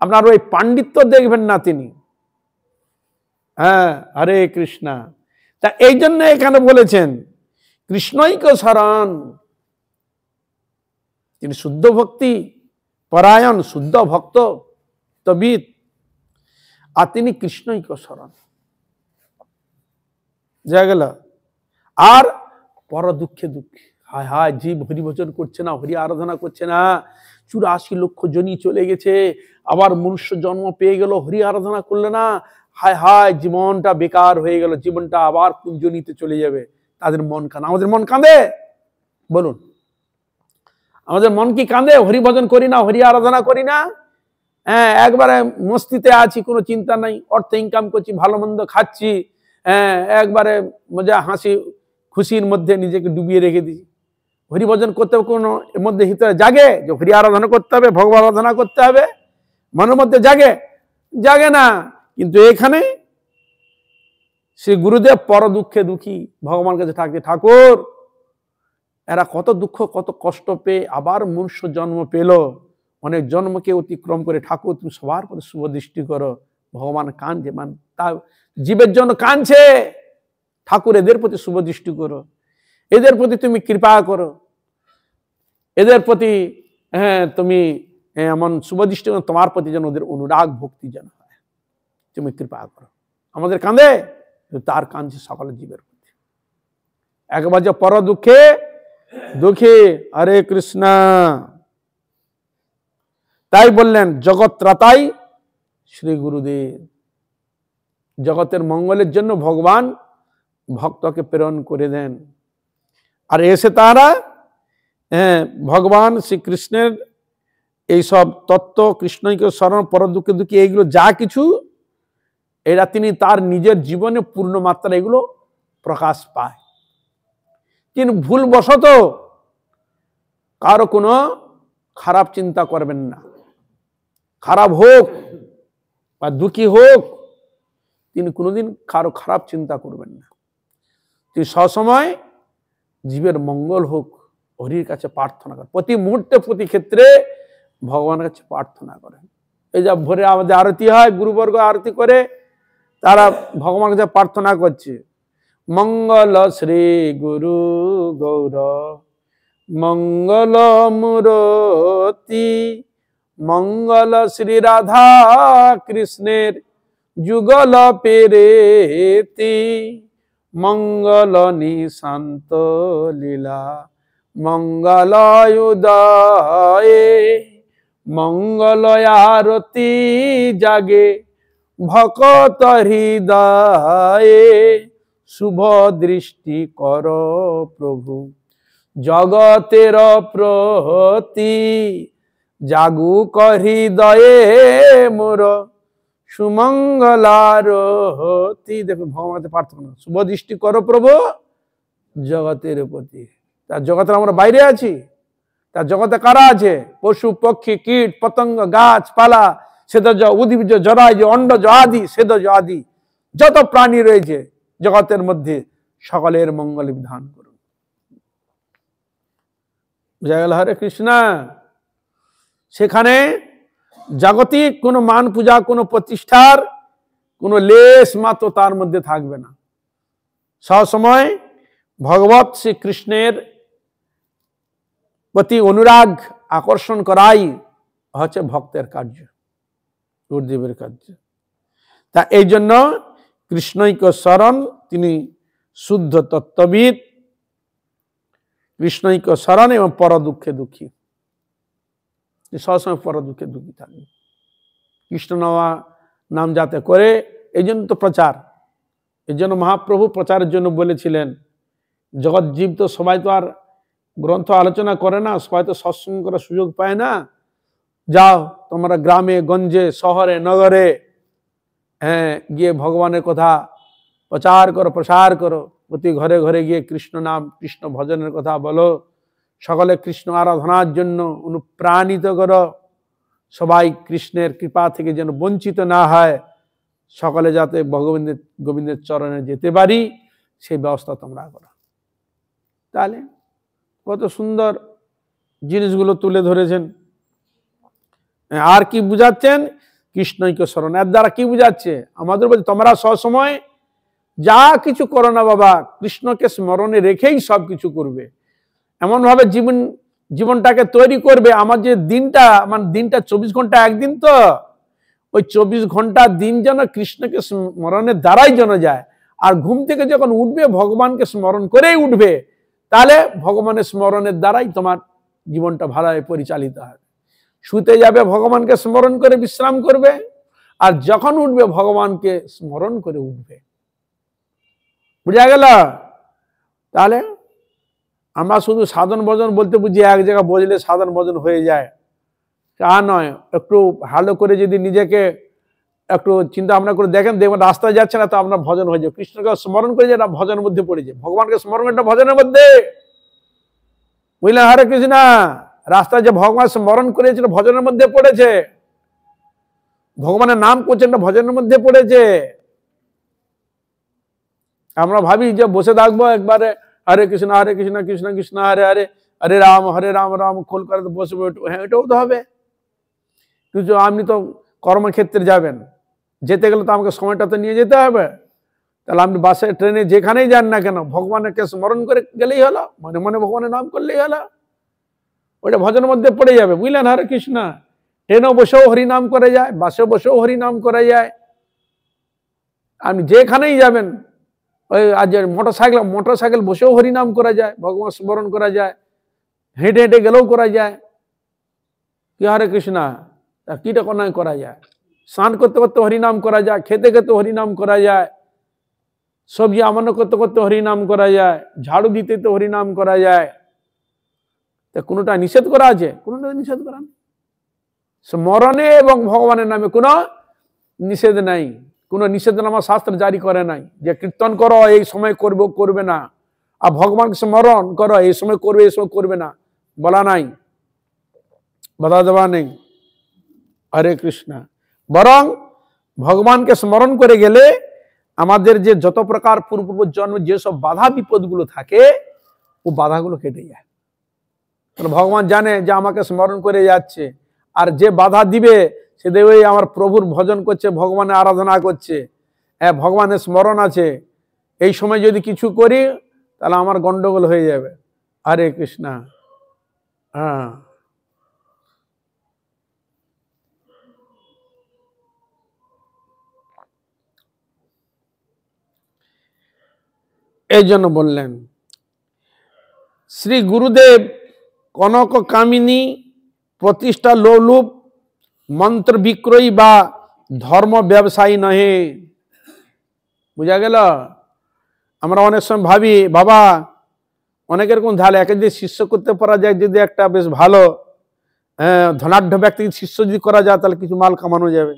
আপনার ওই পাণ্ডিত্য দেখবেন না তিনি। হ্যাঁ, হরে কৃষ্ণ। তা এই জন্য এখানে বলেছেন কৃষ্ণৈক শরণ, তিনি শুদ্ধ ভক্তি পরায়ণ, শুদ্ধ ভক্ত তবিদ, আর তিনি কৃষ্ণৈক শরণ। যা গেল। আর পর দুঃখে দুঃখে, হায় হায় জীব হরি ভজন করছে না, হরি আরাধনা করছে না, 84 লক্ষ জনি চলে গেছে, আবার মনুষ্য জন্ম পেয়ে গেল, হরি আরাধনা করলে না, হায় হায় জীবনটা বেকার হয়ে গেল, জীবনটা আবার কোন জনিতে চলে যাবে। তাদের মন কাঁদে। আমাদের মন কাঁদে? বলুন, আমাদের মন কি কাঁদে? হরি ভজন করি না, হরি আরাধনা করি না? হ্যাঁ, একবারে মস্তিতে আছি, কোনো চিন্তা নাই, অর্থ ইনকাম করছি, ভালো মন্দ খাচ্ছি, হ্যাঁ, একবারে মজা হাসি খুশির মধ্যে নিজেকে ডুবিয়ে রেখে দিই। হরিভজন করতে কোনো এর মধ্যে ভিতরে জাগে যে হরি আরাধনা করতে হবে, ভগবান আরাধনা করতে হবে, মনের মধ্যে জাগে? জাগে না। কিন্তু এখানে শ্রী গুরুদেব পর দুঃখে দুঃখী, ভগবান কাছে থাকতে, ঠাকুর এরা কত দুঃখ কত কষ্ট পেয়ে আবার মনুষ্য জন্ম পেল, অনেক জন্মকে অতিক্রম করে, ঠাকুর তুমি সবার প্রতি শুভ দৃষ্টি করো। ভগবান কাঁদছে, মানে তা জীবের জন্য কাঁদছে, ঠাকুর এদের প্রতি শুভ দৃষ্টি করো, এদের প্রতি তুমি কৃপা করো, এদের প্রতি হ্যাঁ তুমি এমন শুভ দৃষ্টি করো, তোমার প্রতি যেন ওদের অনুরাগ ভক্তি যেন হয়, তুমি কৃপা করো। আমাদের কাঁদে, তার কাঁদছে সকলের জীবের প্রতি। একবার যে পর দুঃখে দুঃখী, হরে কৃষ্ণ। তাই বললেন জগৎ ত্রাতাই শ্রী গুরুদেব, জগতের মঙ্গলের জন্য ভগবান ভক্তকে প্রেরণ করে দেন। আর এসে তারা ভগবান শ্রীকৃষ্ণের এইসব তত্ত্ব, কৃষ্ণকে স্মরণ, পর দুঃখে দুঃখী, এইগুলো যা কিছু এরা তিনি তার নিজের জীবনে পূর্ণ মাত্রা এগুলো প্রকাশ পায়। কিন্তু ভুলবশত কারো কোনো খারাপ চিন্তা করবেন না, খারাপ হোক বা দুঃখী হোক, তিনি কোনোদিন কারো খারাপ চিন্তা করবেন না। তিনি সবসময় জীবের মঙ্গল হোক হরির কাছে প্রার্থনা করেন, প্রতি মুহূর্তে প্রতি ক্ষেত্রে ভগবানের কাছে প্রার্থনা করেন। এই যা ভোরে আমাদের আরতি হয়, গুরুবর্গ আরতি করে, তারা ভগবানের কাছে প্রার্থনা করছে, মঙ্গল শ্রী গুরু গৌর মঙ্গল মূরতি, মঙ্গল শ্রী রাধা কৃষ্ণের যুগল পেরেতি, মঙ্গল নিশান্ত লীলা মঙ্গল উদয়ে, মঙ্গল আরতি জাগে ভকত হৃদয়ে, শুভ দৃষ্টি কর প্রভু জগতের প্রতি, জাগুক হৃদয়ে মোর সুমঙ্গলারতি। দেখুন ভগবান প্রার্থনা, শুভ দৃষ্টি করো প্রভু জগতের প্রতি। তার জগতের আমরা বাইরে আছি, তার জগতে কারা আছে? পশু পক্ষী কীট পতঙ্গ গাছপালা, সেদজ উদ্ভিজ জরায়ুজ অন্ডজ আদি, সেদজ আদি যত প্রাণী রয়েছে জগতের মধ্যে, সকলের মঙ্গল বিধান করুন। বুঝা গেল? হরে কৃষ্ণ। সেখানে জাগতিক কোনো মান পূজা, কোনো প্রতিষ্ঠার কোনো লেশ মাত্র তার মধ্যে থাকবে না। সবসময় ভগবৎ শ্রীকৃষ্ণের প্রতি অনুরাগ আকর্ষণ করাই হচ্ছে ভক্তের কার্য, গুরুদেবের কার্য। তা এই জন্য কৃষ্ণৈক্য শরণ, তিনি শুদ্ধ তত্ত্ববিদ, কৃষ্ণৈক্য শরণ এবং পর দুঃখে দুঃখী, সবসময় পর দুঃখে দুঃখী থাকবে। কৃষ্ণ নাম যাতে করে, এই জন্য তো প্রচার, এই জন্য মহাপ্রভু প্রচারের জন্য বলেছিলেন, জগৎ জীব তো সবাই তো আর গ্রন্থ আলোচনা করে না, সবাই তো সৎসঙ্গ করার সুযোগ পায় না। যাও তোমরা গ্রামে গঞ্জে শহরে নগরে গিয়ে ভগবানের কথা প্রচার করো, প্রসার করো, প্রতি ঘরে ঘরে গিয়ে কৃষ্ণ নাম কৃষ্ণ ভজনের কথা বলো, সকলে কৃষ্ণ আরাধনার জন্য অনুপ্রাণিত করো, সবাই কৃষ্ণের কৃপা থেকে যেন বঞ্চিত না হয়, সকলে যাতে গোবিন্দের চরণে যেতে পারি সেই ব্যবস্থা তোমরা করো। তাহলে কত সুন্দর জিনিসগুলো তুলে ধরেছেন। আর কি বুঝাচ্ছেন? কৃষ্ণৈক্য শরণ। এর দ্বারা কি বুঝাচ্ছে? আমাদের বলছে তোমরা সবসময় যা কিছু করো না বাবা, কৃষ্ণকে স্মরণে রেখেই সব কিছু করবে। এমন ভাবে জীবনটাকে তৈরি করবে, আমার যে দিনটা, মানে দিনটা 24 ঘন্টা একদিন, তো ওই 24 ঘন্টা দিন যেন কৃষ্ণকে স্মরণের দ্বারাই যেন যায়। আর ঘুম থেকে যখন উঠবে ভগবানকে স্মরণ করেই উঠবে, তাহলে ভগবানের স্মরণের দ্বারাই তোমার জীবনটা ভালোভাবে পরিচালিত হবে। শুতে যাবে ভগবানকে স্মরণ করে বিশ্রাম করবে, আর যখন উঠবে ভগবানকে স্মরণ করে উঠবে। বুঝা গেল? তাহলে আমরা শুধু সাধন ভজন বলতে বুঝি এক জায়গায় বসলে সাধন ভজন হয়ে যায়, তা নয়, একটু ভালো করে যদি নিজেকে একটু চিন্তা ভাবনা করে দেখেন, দেখবেন রাস্তায় যাচ্ছে না তো আপনার ভজন হয়ে যায়। কৃষ্ণকে স্মরণ করে যে ভজনের মধ্যে পড়েছে, ভগবানকে স্মরণ একটা ভজনের মধ্যে, বুঝলেন? হরে কৃষ্ণ। রাস্তায় যে ভগবান স্মরণ করেছিল ভজনের মধ্যে পড়েছে, ভগবানের নাম করছেন ভজনের মধ্যে পড়েছে। আমরা ভাবি যে বসে থাকবো একবারে হরে কৃষ্ণ কৃষ্ণ কৃষ্ণ হরে হরে, হরে রাম রাম খোল করে বসবো, হ্যাঁ এটাও তো হবে। কিন্তু আপনি তো কর্মক্ষেত্রে যাবেন, যেতে গেলে তো আমাকে সময়টা তো নিয়ে যেতে হবে। তাহলে আপনি বাসে ট্রেনে যেখানেই যান না কেন ভগবানকে স্মরণ করে গেলেই হলো, মনে মনে ভগবানের নাম করলেই হলো, ওইটা ভজনের মধ্যে পড়ে যাবে, বুঝলেন? হরে কৃষ্ণ। ট্রেনেও বসেও হরিনাম করে যায়, বাসেও বসেও হরিনাম করা যায়, আপনি যেখানেই যাবেন। ওই আজ মোটর সাইকেল বসেও হরিনাম করা যায়, ভগবান স্মরণ করা যায়, হেঁটে হেঁটে গেলেও করা যায়। কি হরে কৃষ্ণ, কিটা করা যায়, স্নান করতে করতে হরিনাম করা যায়, খেতে খেতে হরিনাম করা যায়, সবজি আমান্য করতে করতে হরিনাম করা যায়, ঝাড়ু দিতে তো হরিনাম করা যায়। তা কোনোটা নিষেধ করা আছে? কোনোটা নিষেধ করা নেই। স্মরণে এবং ভগবানের নামে কোনো নিষেধ নাই, কোনো নিষেধনামা শাস্ত্র জারি করে নাই যে কীর্তন করো এই সময় করবো করবে না, আর ভগবানকে স্মরণ করো এই সময় করবে এই সময় করবে না, বলা নাই, বলা দেওয়া নেই। হরে কৃষ্ণ। বরং ভগবানকে স্মরণ করে গেলে আমাদের যে যত প্রকার পূর্ব জন্মে যেসব বাধা বিপদগুলো থাকে ও বাধাগুলো কেটে যায়। ভগবান জানে যে আমাকে স্মরণ করে যাচ্ছে, আর যে বাধা দিবে সে দেবে আমার প্রভুর ভজন করছে, ভগবানের আরাধনা করছে, হ্যাঁ ভগবানের স্মরণ আছে, এই সময় যদি কিছু করি তাহলে আমার গন্ডগোল হয়ে যাবে। হরে কৃষ্ণ। হ্যাঁ, এই জন্য বললেন শ্রী গুরুদেব কনক কামিনী প্রতিষ্ঠা লোলুপ মন্ত্র বিক্রয়ী বা ধর্ম ব্যবসায়ী নহে। বুঝা গেল? আমরা অনেক সময় ভাবি বাবা অনেক এরকম ধালে একে যদি শিষ্য করতে পারা যায়, যদি একটা বেশ ভালো ধনাঢ্য ব্যক্তি শিষ্য যদি করা যায় তাহলে কিছু মাল কামানো যাবে।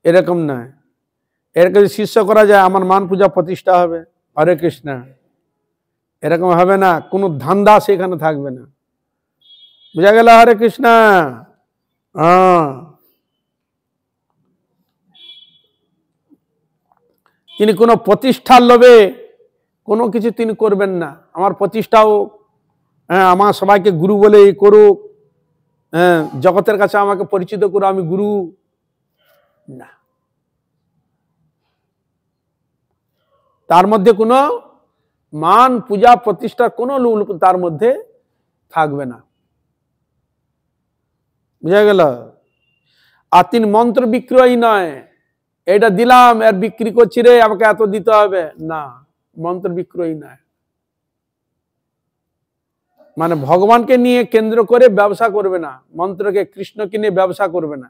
এরকম নয়, এরকম যদি শিষ্য করা যায় আমার মান পূজা প্রতিষ্ঠা হবে। হরে কৃষ্ণ। এরকম হবে না, কোনো ধান্দা সেখানে থাকবে না। বুঝা গেল? হরে কৃষ্ণ। তিনি কোনো প্রতিষ্ঠার লোভে কোনো কিছু তিনি করবেন না। আমার প্রতিষ্ঠাও আমার সবাইকে গুরু বলে করুক, জগতের কাছে আমাকে পরিচিত করো আমি গুরু, না। তার মধ্যে কোনো মান পূজা প্রতিষ্ঠার কোনো লোভ তার মধ্যে থাকবে না। বুঝা গেল? আর তিনি মন্ত্র বিক্রয়ী নয়, এটা দিলাম এর বিক্রি করছি রে আমাকে এত দিতে হবে, না, মন্ত্র বিক্রয়ী নয়। মানে ভগবানকে নিয়ে কেন্দ্র করে ব্যবসা করবে না, মন্ত্রকে কৃষ্ণকে নিয়ে ব্যবসা করবে না।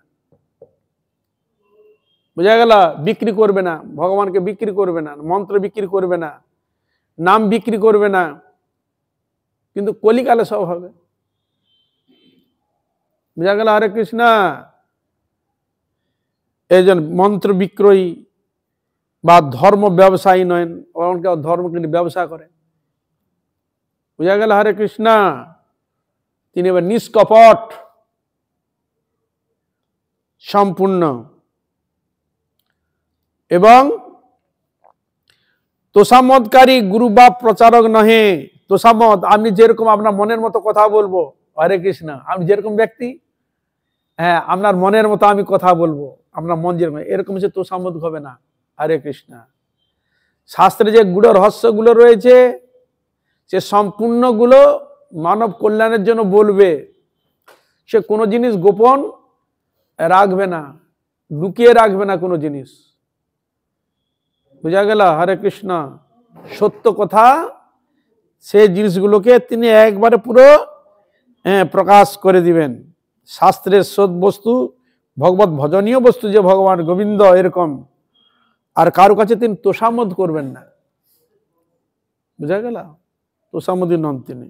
বুঝা গেল? বিক্রি করবে না, ভগবানকে বিক্রি করবে না, মন্ত্র বিক্রি করবে না, নাম বিক্রি করবে না, কিন্তু কলিকালে সব হবে। বুঝা গেল? হরে কৃষ্ণ। এই জন্য মন্ত্র বিক্রয়ী বা ধর্ম ব্যবসায়ী নয়, অনেকে ধর্মকে নিয়ে ব্যবসা করে। বুঝা গেল? হরে কৃষ্ণ। তিনি এবার নিষ্কপট সম্পূর্ণ এবং তোষামদকারী গুরু বা প্রচারক নহে। তোষামদ, আপনি যেরকম আপনার মনের মতো কথা বলবো, হরে কৃষ্ণ, আপনি যেরকম ব্যক্তি, হ্যাঁ আপনার মনের মতো আমি কথা বলবো, আপনার মন যেরকম, এরকম সে তোষামদ হবে না। হরে কৃষ্ণ। শাস্ত্রে যে গুড় রহস্যগুলো রয়েছে সে সম্পূর্ণগুলো মানব কল্যাণের জন্য বলবে, সে কোনো জিনিস গোপন রাখবে না, লুকিয়ে রাখবে না কোনো জিনিস। বুঝা গেল? হরে কৃষ্ণ। সত্য কথা সেই জিনিসগুলোকে তিনি একবারে পুরো প্রকাশ করে দিবেন। শাস্ত্রের সৎ বস্তু, ভগবত ভজনীয় বস্তু যে ভগবান গোবিন্দ এরকম, আর কারো কাছে তিনি তোষামদ করবেন না। বুঝা গেল? তোষামদি নন তিনি।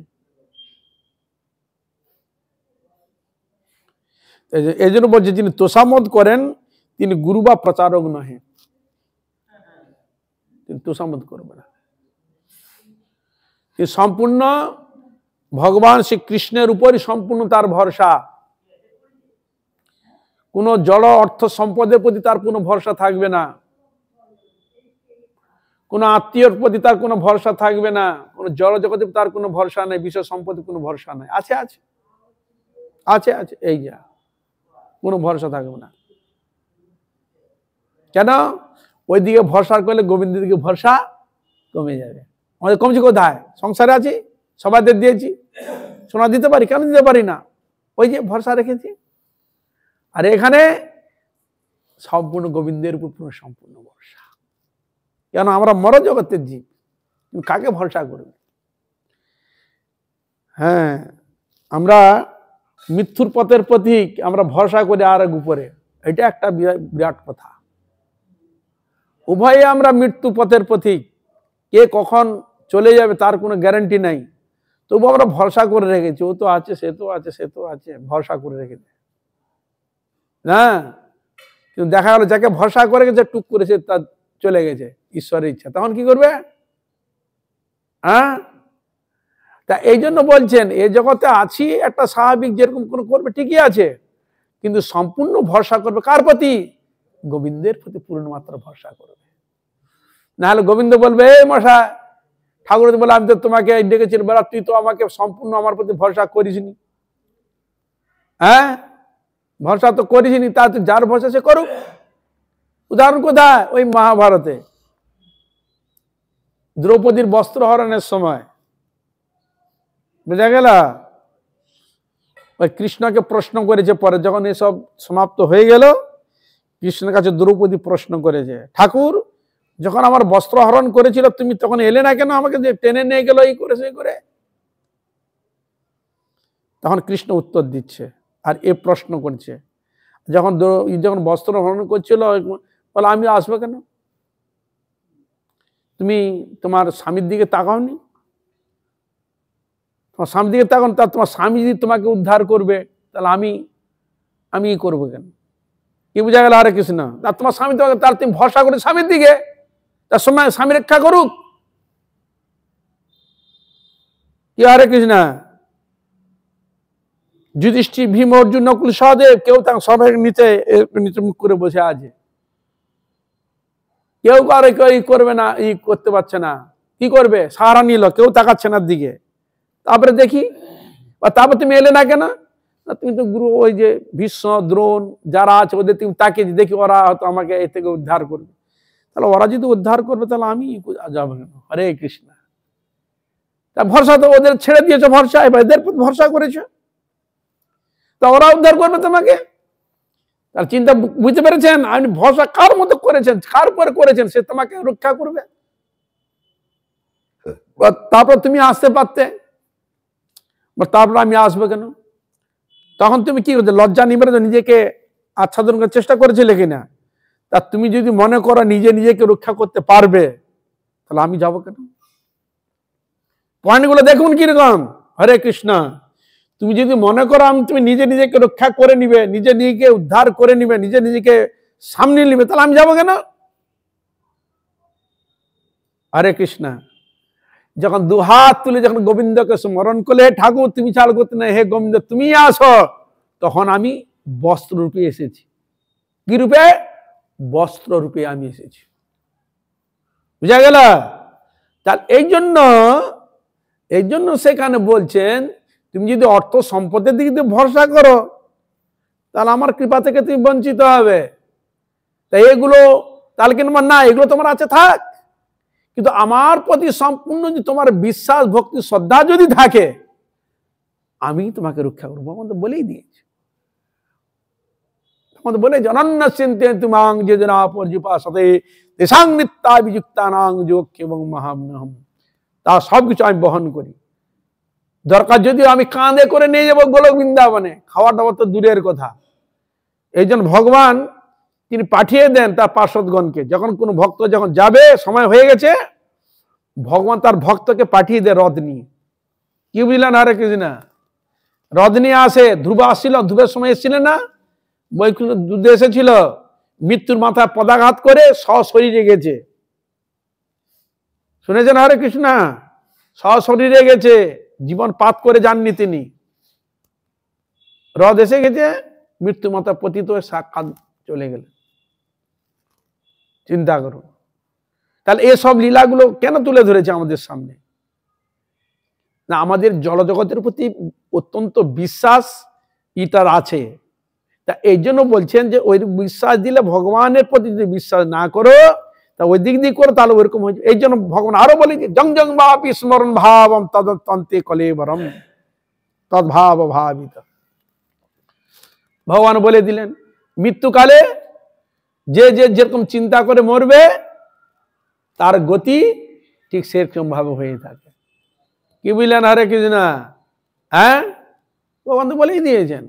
এই জন্য বলছে যিনি তোষামোদ করেন তিনি গুরু বা প্রচারক নহে, তিনি তোষামোদ করবে না। সম্পূর্ণ ভগবান শ্রীকৃষ্ণের উপরই সম্পূর্ণ তার ভরসা। কোন জড় অর্থ সম্পদের প্রতি তার কোনো ভরসা থাকবে না, কোন আত্মীয়র প্রতি তার কোনো ভরসা থাকবে না, কোন জড় জগতের তার কোনো ভরসা নেই, বিষয় সম্পত্তির কোনো ভরসা নেই। আছে আছে আছে আছে এই যা কোনো ভরসা থাকবে না। কেন? ওই দিকে ভরসা করলে গোবিন্দের দিকে ভরসা কমে যাবে। আমাদের কমছে কোথায়? সংসারে আছি, সবাইদের দিয়েছি, সোনা দিতে পারি, কেন দিতে পারি না? ওই যে ভরসা রেখেছি। আর এখানে সম্পূর্ণ গোবিন্দের উপর সম্পূর্ণ ভরসা। কেন? আমরা মর জগতের জীব, তুমি কাকে ভরসা করবে? হ্যাঁ, আমরা মৃত্যুর পথের প্রতীক, আমরা ভরসা করি আর এক উপরে। এটা একটা বিরাট কথা। উভয়ে আমরা মৃত্যু পথের প্রতীক, কে কখন চলে যাবে তার কোনো গ্যারান্টি নাই, তবু আমরা ভরসা করে রেখেছি। ও তো আছে, সে তো আছে, সে তো আছে, ভরসা করে রেখেছে না। কিন্তু দেখা গেল যাকে ভরসা করে গেছে টুক করেছে, তার চলে গেছে ঈশ্বরের ইচ্ছা, তখন কি করবে? হ্যাঁ, তা এই জন্য বলছেন এ জগতে আছি একটা স্বাভাবিক, যেরকম কোনো করবে ঠিকই আছে, কিন্তু সম্পূর্ণ ভরসা করবে কার প্রতি? গোবিন্দের প্রতি পূর্ণ মাত্রা ভরসা করবে। নাহলে গোবিন্দ বলবে, এই মশা ঠাকুর বলে আমি তো তোমাকে ডেকেছি, বলা তুই তো আমাকে সম্পূর্ণ আমার প্রতি ভরসা করিসনি। হ্যাঁ, ভরসা তো করিসনি, তা তুই যার ভরসা সে করুক। উদাহরণ কোথায়? ওই মহাভারতে দ্রৌপদীর বস্ত্র হরণের সময় বুঝা গেল, ওই কৃষ্ণকে প্রশ্ন করেছে। পরে যখন এসব সমাপ্ত হয়ে গেল, কৃষ্ণের কাছে দ্রৌপদী প্রশ্ন করেছে, ঠাকুর যখন আমার বস্ত্র হরণ করেছিল তুমি তখন এলে না কেন? আমাকে যে টেনে নিয়ে গেল এই করে সেই করে। তখন কৃষ্ণ উত্তর দিচ্ছে আর এ প্রশ্ন করছে, যখন বস্ত্র হরণ করছিল বলে আমি আসবো কেন? তুমি তোমার স্বামীর দিকে তাকাওনি? তোমার স্বামীর দিকে তাকান, তা তোমার স্বামী যদি তোমাকে উদ্ধার করবে তাহলে আমি করবো কেন? কি বোঝা গেল? হরে কৃষ্ণ। আর তোমার স্বামী তোমাকে, তার তুমি ভরসা করে স্বামীর দিকে, তার সময় স্বামী রক্ষা করুক। কি হরে কৃষ্ণ? যুধিষ্ঠির, ভীম, অর্জুন, নকুল, সহদেব কেউ তার সবাই নিচে নিচে মুখ করে বসে আছে, কেউ কারো কেউ করবে না, ই করতে পারছে না। কি করবে? সাহারা নিল, কেউ তাকাচ্ছে না দিকে। তারপরে দেখি, তারপর তুমি এলে না কেন? তুমি তো গুরু, ওই যে ভীষ্ম, দ্রোণ যারা আছে ওদের তুমি তাকে দেখি, ওরা হয়তো আমাকে এ থেকে উদ্ধার করবে। তাহলে ওরা যদি উদ্ধার করবে তাহলে আমি যাবো কেন? হরে কৃষ্ণ। তা ভরসা তো ওদের ছেড়ে দিয়েছে, ভরসা এবার এদের ভরসা করেছে, তা ওরা উদ্ধার করবে তোমাকে। তার চিন্তা বুঝতে পেরেছেন? আপনি ভরসা কার মতো করেছেন, কার উপরে করেছেন, সে তোমাকে রক্ষা করবে। তারপর তুমি আসতে পারতে, তারপর আমি আসবো কেন? তখন তুমি কি করছো? লজ্জা নিবে, নিজেকে আচ্ছাদন করার চেষ্টা করেছিলে কিনা? তা তুমি যদি মনে করো নিজেকে রক্ষা করতে পারবে, তাহলে আমি যাবো কেন? পয়েন্টগুলো দেখুন কিরকম। হরে কৃষ্ণ। তুমি যদি মনে করো তুমি নিজেকে রক্ষা করে নিবে, নিজেকে উদ্ধার করে নিবে, নিজেকে সামনে নিবে, তাহলে আমি যাবো কেন? হরে কৃষ্ণ। যখন দুহাত তুলে যখন গোবিন্দকে স্মরণ করলে, ঠাকুর তুমি ছাড় করতে না, হে গোবিন্দ তুমি আসো, তখন আমি বস্ত্র রূপে এসেছি। কি রূপে? বস্ত্র রূপে আমি এসেছি। বুঝা গেল? তার এই জন্য সেখানে বলছেন, তুমি যদি অর্থ সম্পদের দিকে ভরসা করো তাহলে আমার কৃপা থেকে তুমি বঞ্চিত হবে। তাই এগুলো তাহলে কিন্তু না, এগুলো তোমার আছে থাক, কিন্তু আমার প্রতি সম্পূর্ণ যদি তোমার বিশ্বাস, ভক্তি, শ্রদ্ধা যদি থাকে, আমি তোমাকে রক্ষা করবো। আমাদের বলেই দিয়েছে, আমাদের বলে অনন্য চিন্তে তুমাং যোজনা পর্যুপাসতে দেশাং নিত্যাভিযুক্তানাং যোগ এবং মহাম্যহম। তা সবকিছু আমি বহন করি। দরকার যদিও আমি কাঁধে করে নিয়ে যাবো গোলক বৃন্দাবনে, খাওয়া দাওয়া তো দূরের কথা। এই জন্য ভগবান তিনি পাঠিয়ে দেন তার পার্ষদগণকে, যখন কোনো ভক্ত যখন যাবে, সময় হয়ে গেছে, ভগবান তার ভক্তকে পাঠিয়ে দেয় রথ নিয়ে। কি বুঝলেন? হরে কৃষ্ণ। রথ নিয়ে আসে। ধ্রুব আসছিল, ধ্রুবের সময় এসেছিলেন না, বৈকুণ্ঠ যুদ্ধে এসেছিল, মৃত্যুর মাথায় পদাঘাত করে সশরীরে গেছে, শুনেছেন হরে কৃষ্ণ? সশরীরে গেছে, জীবন পাত করে যাননি তিনি। হ্রদ এসে গেছে, মৃত্যু মাথা পতিত হয়ে সাক্ষাৎ চলে গেলেন। চিন্তা করুন। তাহলে এসব লীলাগুলো কেন তুলে ধরেছে আমাদের সামনে? না, আমাদের জলজগতের প্রতি অত্যন্ত বিশ্বাস এটার আছে। তা এই জন্য বলছেন যে ওই বিশ্বাস দিলে, ভগবানের প্রতি যদি বিশ্বাস না করো, তা ওই দিক দিয়ে করো, তাহলে ওইরকম হয়ে যাবে। এই জন্য ভগবান আরো বলে যে জং জং বাপি স্মরণ ভাবম তদন্তে কলেবরম তদ্ভাব ভাবিত। ভগবান বলে দিলেন মৃত্যুকালে যে যে যেরকম চিন্তা করে মরবে, তার গতি ঠিক সেরকম ভাবে হয়ে থাকে। কি বুঝলেন হরে কৃষ্ণ? হ্যাঁ, ভগবান তো বলেই দিয়েছেন।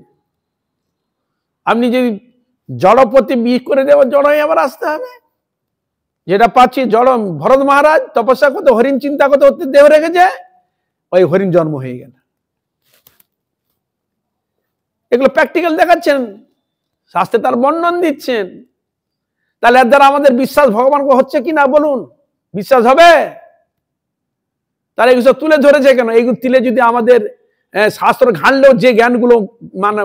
আপনি যদি জড়পতি বিষ করে দেব, জড় হয়ে আবার আসতে হবে। যেটা পাচ্ছি জড়, ভরত মহারাজ তপস্যা করতে, হরিণ চিন্তা করতে হতে দেহ রেখেছে, ওই হরিণ জন্ম হয়ে গেল। এগুলো প্র্যাকটিক্যাল দেখাচ্ছেন, শাস্ত্রে তার বর্ণন দিচ্ছেন। তাহলে এর দ্বারা আমাদের বিশ্বাস ভগবানকে হচ্ছে কি না বলুন? বিশ্বাস হবে? তারা এগুলো তুলে ধরেছে কেন? এইগুলো তুলে যদি আমাদের শাস্ত্র ঘাঁটলেও যে জ্ঞানগুলো মানে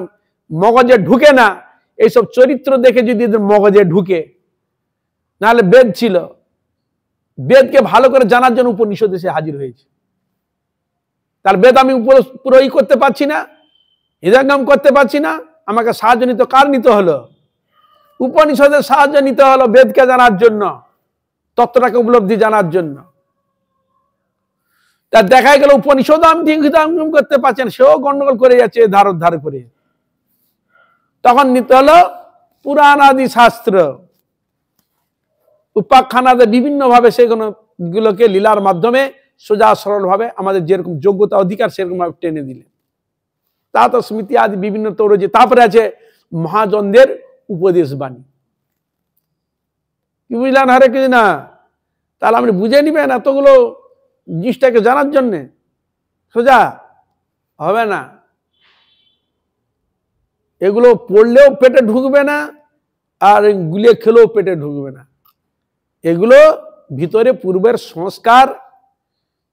মগজে ঢুকে না, এইসব চরিত্র দেখে যদি এদের মগজে ঢুকে, নাহলে বেদ ছিল, বেদকে ভালো করে জানার জন্য উপনিষদ এসে হাজির হয়েছে। তার বেদ আমি পুরো করতে পারছি না, হৃদয়ঙ্গম করতে পারছি না, আমাকে সাহায্য নিতে কার নিতে হলো? উপনিষদের সাহায্য নিতে হলো বেদকে জানার জন্য, তত্ত্বটাকে উপলব্ধি জানার জন্য। তার দেখা গেল উপনিষদ আমি ঠিক হৃদয়ঙ্গম করতে পারছেন, সেও গন্ডগোল করে যাচ্ছে ধার ধার করে। তখন নিতে হলো পুরাণ আদি শাস্ত্র, উপাখ্যানাদের বিভিন্ন ভাবে সেগুলোকে লীলার মাধ্যমে সোজা সরল ভাবে আমাদের যেরকম যোগ্যতা অধিকার সেরকম ভাবে টেনে দিলেন। তা তো স্মৃতি আদি বিভিন্ন তো রয়েছে। তারপরে আছে মহাজনদের উপদেশ বাণী। কি বুঝলেন হরে কৃষ্ণ? তাহলে আপনি বুঝে নিবেন এতগুলো জিনিসটাকে জানার জন্যে, সোজা হবে না। এগুলো পড়লেও পেটে ঢুকবে না, আর গুলিয়ে খেলেও পেটে ঢুকবে না। এগুলো ভিতরে পূর্বের সংস্কার,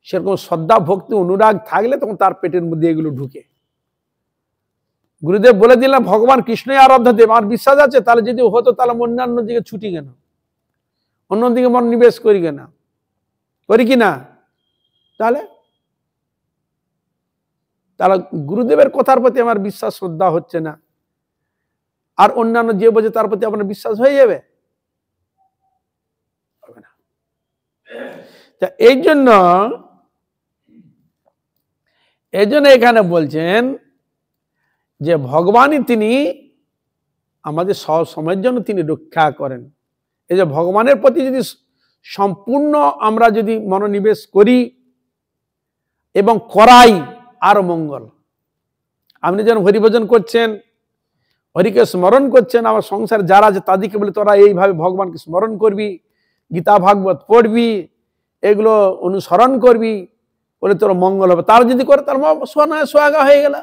সেরকম শ্রদ্ধা ভক্তি অনুরাগ থাকলে তখন তার পেটের মধ্যে এগুলো ঢুকে। গুরুদেব বলে দিলাম ভগবান কৃষ্ণই আরাধ্য দেব, আমার বিশ্বাস আছে। তাহলে যদি হতো, তাহলে অন্যান্য দিকে ছুটি কেন, অন্যদিকে মন নিবেশ করি কেন, করি কি না? তাহলে গুরুদেবের কথার প্রতি আমার বিশ্বাস শ্রদ্ধা হচ্ছে না, আর অন্যান্য যে বোঝে তার প্রতি আপনার বিশ্বাস হয়ে যাবে? হবে না। এই জন্য এখানে বলছেন যে ভগবানই তিনি আমাদের সব সময়ের জন্য তিনি রক্ষা করেন। এই যে ভগবানের প্রতি যদি সম্পূর্ণ আমরা যদি মনোনিবেশ করি এবং করাই, আরো মঙ্গল। আপনি যেন হরিভজন করছেন, হরিকে স্মরণ করছেন, আমার সংসারে যারা আছে তাদেরকে বলে তোরা এইভাবে ভগবানকে স্মরণ করবি, গীতা ভাগবত পড়বি, এগুলো অনুসরণ করবি, বলে তোর মঙ্গল হবে। তারা যদি করে তার সোহাগা হয়ে গেল।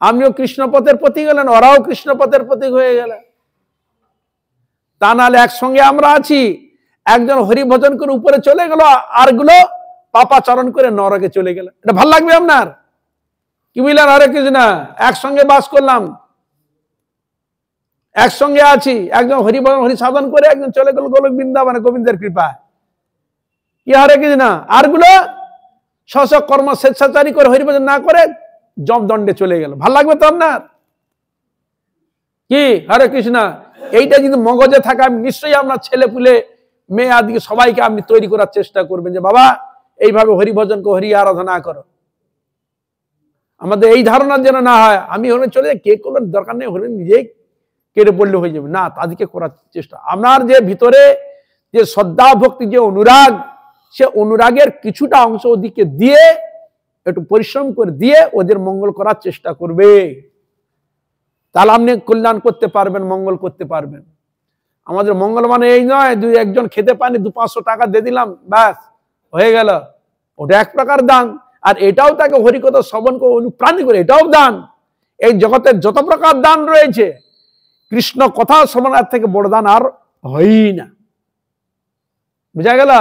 আপনিও কৃষ্ণপথের প্রতীক গেলেন, ওরাও কৃষ্ণপথের প্রতীক হয়ে গেল। তা নাহলে একসঙ্গে আমরা আছি, একজন হরিভজন করে উপরে চলে গেল, আর গুলো পাপাচরণ করে নরকে চলে গেল। এটা ভাল লাগবে আপনার? কি বুঝলেন হরে কৃষ্ণ? একসঙ্গে বাস করলাম, একসঙ্গে আছি, একজন হরিভজন হরি সাধন করে একজন চলে গেল গোলক বৃন্দাবনে গোবিন্দের কৃপা। কি হরে কৃষ্ণ? আর গুলো স্ব কর্ম স্বেচ্ছাচারী করে হরিভজন না করে জমদণ্ডে চলে গেল। ভাল লাগবে তো আপনার? কি হরে কৃষ্ণ? এইটা যদি মগজে থাকে, আমি নিশ্চয়ই আপনার ছেলে পুলে মেয়ে আদিকে সবাইকে আপনি তৈরি করার চেষ্টা করবেন যে বাবা এইভাবে হরিভজনকে হরি আরাধনা করো। আমাদের এই ধারণা যেন না হয় আমি হলে চলে যাই, কে করলেন দরকার নেই, হলে নিজেই কেটে পড়লে হয়ে যাবে না, তাদেরকে করার চেষ্টা। আপনার যে ভিতরে যে শ্রদ্ধা ভক্তি, যে অনুরাগ, সে অনুরাগের কিছুটা অংশ ওদিকে দিয়ে, একটু পরিশ্রম করে দিয়ে ওদের মঙ্গল করার চেষ্টা করবে। তাহলে আপনি কল্যাণ করতে পারবেন, মঙ্গল করতে পারবেন। আমাদের মঙ্গল মানে এই নয় দুই একজন খেতে পানি 200-500 টাকা দিয়ে দিলাম, ব্যাস হয়ে গেল। ওটা এক প্রকার দান। আর এটাও তাকে হরিকথা শ্রবণ করে অনুপ্রাণিত করে, এটাও দান। এই জগতের যত প্রকার দান রয়েছে, কৃষ্ণ কথা শ্রবণের থেকে বড় দান আর হয়ই না। বুঝা গেল?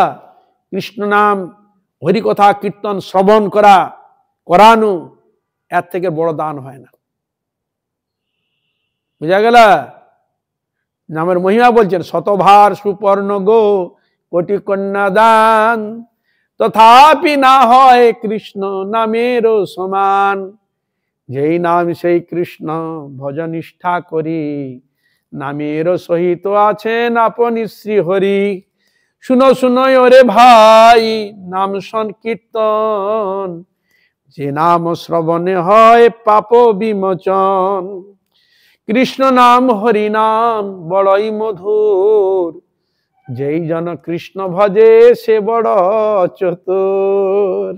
কৃষ্ণ নাম, হরি কথা কীর্তন শ্রবণ করানো, এর থেকে বড় দান হয় না। বুঝা গেল? নামের মহিমা বলছেন, শতভার সুপর্ণ গো কোটি কন্যা দান, তথাপি না হয় কৃষ্ণ নামের সমান। যেই নাম সেই কৃষ্ণ ভজনিষ্ঠা করি, নামের সহিত আছেন আপনি শ্রী হরি। শুনো শুনো ওরে ভাই নাম সংকীর্তন, যে নাম শ্রবণে হয় পাপ বিমোচন। কৃষ্ণ নাম হরি নাম বড়ই মধুর, যেই জন কৃষ্ণ ভজে সে বড় চতুর।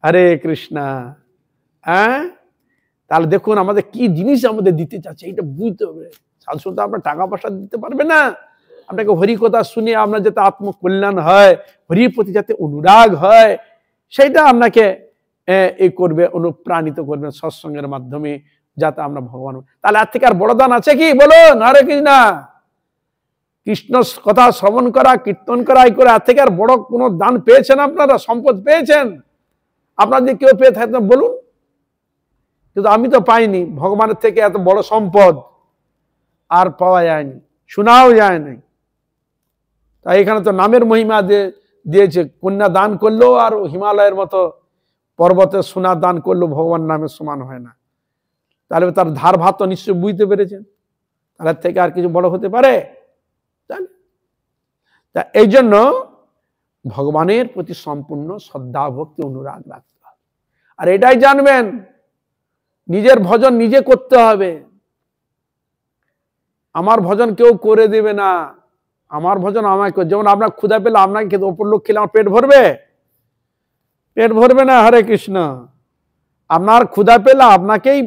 হরে কৃষ্ণা। হ্যাঁ, তাহলে দেখুন আমাদের কি জিনিস আমাদের দিতে চাচ্ছে, এটা বুঝতে হবে। সাধু সন্ত আপনার টাকা পয়সা দিতে পারবে না, আপনাকে হরি কথা শুনে আপনার যাতে আত্মকল্যাণ হয়, হরির প্রতি যাতে অনুরাগ হয়, সেটা আপনাকে এই করবে, অনুপ্রাণিত করবে সৎসঙ্গের মাধ্যমে, যাতে আমরা ভগবান। তাহলে আর থেকে আর বড় দান আছে কি? বলুন। হরে কৃষ্ণা। কৃষ্ণ কথা শ্রবণ করা, কীর্তন করা, এই করে আর থেকে আর বড় কোনো দান পেয়েছেন আপনারা? সম্পদ পেয়েছেন? আপনাদের কেউ পেয়ে থাকতেন বলুন। কিন্তু আমি তো পাইনি। ভগবানের থেকে এত বড় সম্পদ আর পাওয়া যায়নি, শোনাও যায় নাই। তাই এখানে তো নামের মহিমা দিয়েছে। কন্যা দান করলো আর হিমালয়ের মতো পর্বতের সোনা দান করলো ভগবান নামের সমান হয় না। তাহলে তার ধার ভাত তো নিশ্চয় বুঝতে পেরেছেন। তার থেকে আর কিছু বড় হতে পারে? তা এই জন্য ভগবানের প্রতি সম্পূর্ণ শ্রদ্ধা ভক্তি অনুরাগ রাখতে হবে। আর এটাই জানবেন, নিজের ভজন নিজে করতে হবে। আমার ভজন কেউ করে দেবে না। আমার ভজন আমাকে, যেমন আপনার ক্ষুধা পেলে আপনাকে খেতে, অপর লোক খেলে আমার পেট ভরবে? পেট ভরবে না। হরে কৃষ্ণ। আপনার ক্ষুধা পেলে আপনাকেই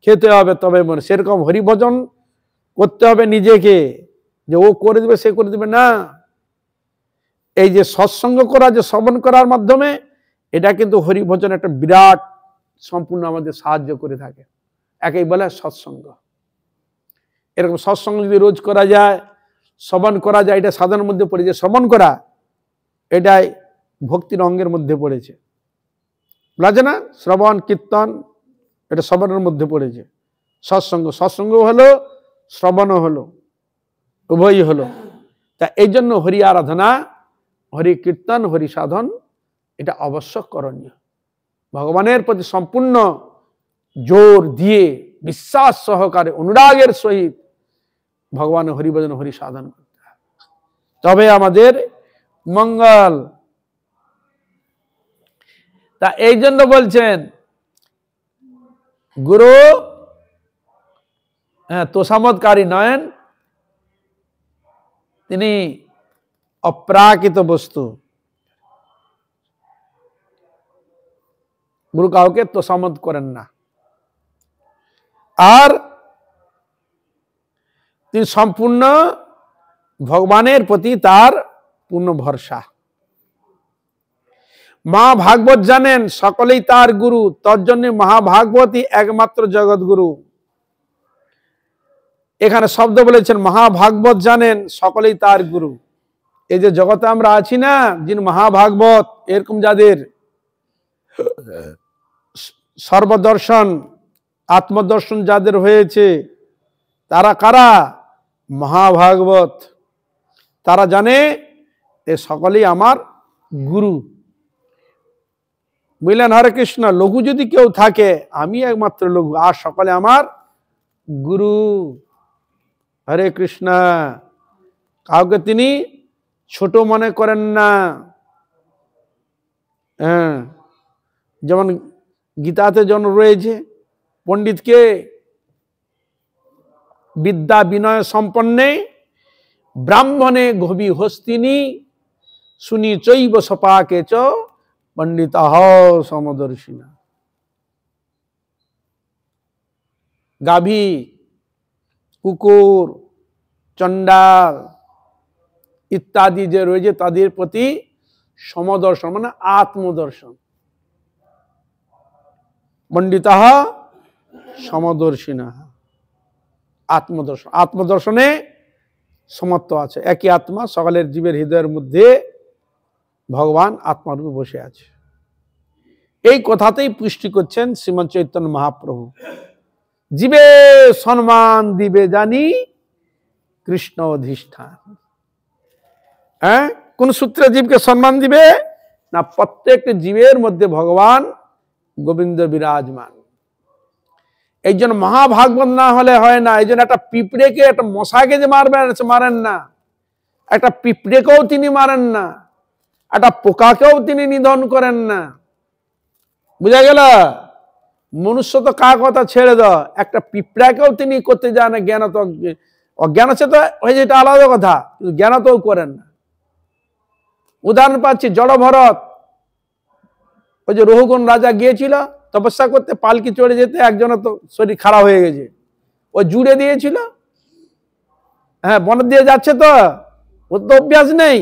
খেতে হবে, তবে সেরকম হরি ভজন করতে হবে নিজেকে, যে ও করে দেবে সে করে দেবে না। এই যে সৎসঙ্গ করা, যে শ্রবণ করার মাধ্যমে, এটা কিন্তু হরি ভজন একটা বিরাট সম্পূর্ণ আমাদের সাহায্য করে থাকে। একেই বলে সৎসঙ্গ। এরকম সৎসঙ্গ যদি রোজ করা যায়, শ্রবণ করা যায়, এটা সাধনের মধ্যে পড়েছে। শ্রবণ করা এটাই ভক্তির অঙ্গের মধ্যে পড়েছে, বুঝা না? শ্রবণ কীর্তন এটা শ্রবণের মধ্যে পড়েছে। সৎসঙ্গ, সৎসঙ্গ হলো, শ্রবণও হলো, উভয়ই হলো। তা এই জন্য হরি আরাধনা, হরি কীর্তন, হরি সাধন এটা অবশ্যক করণীয়। ভগবানের প্রতি সম্পূর্ণ জোর দিয়ে বিশ্বাস সহকারে অনুরাগের সহিত ভগবানের হরিভজন হরি সাধন করতে হবে, তবে আমাদের মঙ্গল। তা এই জন্য বলছেন গুরু তোষামতকারী নয়েন, তিনি অপ্রাকৃত বস্তু। গুরু কাউকে তোষামত করেন না। আর তিনি সম্পূর্ণ ভগবানের প্রতি তার পূর্ণ ভরসা। মহাভাগবত জানেন সকলেই তার গুরু, তার জন্য মহাভাগবতই একমাত্র জগৎ গুরু। এখানে শব্দ বলেছেন মহাভাগবত জানেন সকলেই তার গুরু। এই যে জগতে আমরা আছি না, যিনি মহাভাগবত, এরকম যাদের সর্বদর্শন আত্মদর্শন যাদের হয়েছে, তারা কারা? মহাভাগবত। তারা জানে এ সকলেই আমার গুরু। বুঝলেন? হরে কৃষ্ণ। লঘু যদি কেউ থাকে, আমি একমাত্র লঘু, আর সকলে আমার গুরু। হরে কৃষ্ণ। কাউকে তিনি ছোট মনে করেন না। হ্যাঁ, যেমন গীতাতে যেমন রয়েছে, পণ্ডিতকে বিদ্যা বিনয় সম্পন্নে ব্রাহ্মণে গভী হস্তিনী শুনি চৈব সপাকে চ পণ্ডিত সমদর্শিনা। গাভী, কুকুর, চণ্ডাল ইত্যাদি যে রয়েছে, তাদের প্রতি সমদর্শন মানে আত্মদর্শন। পণ্ডিত সমদর্শিনা, আত্মদর্শন, আত্মদর্শনে সমত্ব আছে। একই আত্মা, সকলের জীবের হৃদয়ের মধ্যে ভগবান আত্মারূপে বসে আছে। এই কথাতেই পুষ্টি করছেন শ্রীমৎ চৈতন্য মহাপ্রভু। জীবে সম্মান দিবে জানি কৃষ্ণ অধিষ্ঠান। হ্যাঁ, কোন সূত্রে জীবকে সম্মান দিবে না? প্রত্যেকটি জীবের মধ্যে ভগবান গোবিন্দ বিরাজমান। এই জন্য মহাভাগবত না হলে হয় না। এই জন্য একটা পিঁপড়েকে, একটা মশাকে যে মারেন না, একটা পিঁপড়েকেও তিনি মারেন না, একটা পোকাকেও তিনি নিধন করেন না। বুঝা গেল? মনুষ্য তো কার কথা ছেড়ে দাও, একটা পিঁপড়াকেও তিনি করতে যান না। জ্ঞান তো অজ্ঞান আছে তো হয়ে যেটা আলাদা কথা, কিন্তু জ্ঞান তো করেন না। উদাহরণ পাচ্ছি, জড়ভরত, ওই যে রঘুগণ রাজা গিয়েছিল তপস্যা করতে, পালকি চড়ে যেতে, একজনের তো শরীর খারাপ হয়ে গেছে, ও জুড়ে দিয়েছিল। হ্যাঁ, বনের দিয়ে যাচ্ছে তো, ওর তো অভ্যাস নেই,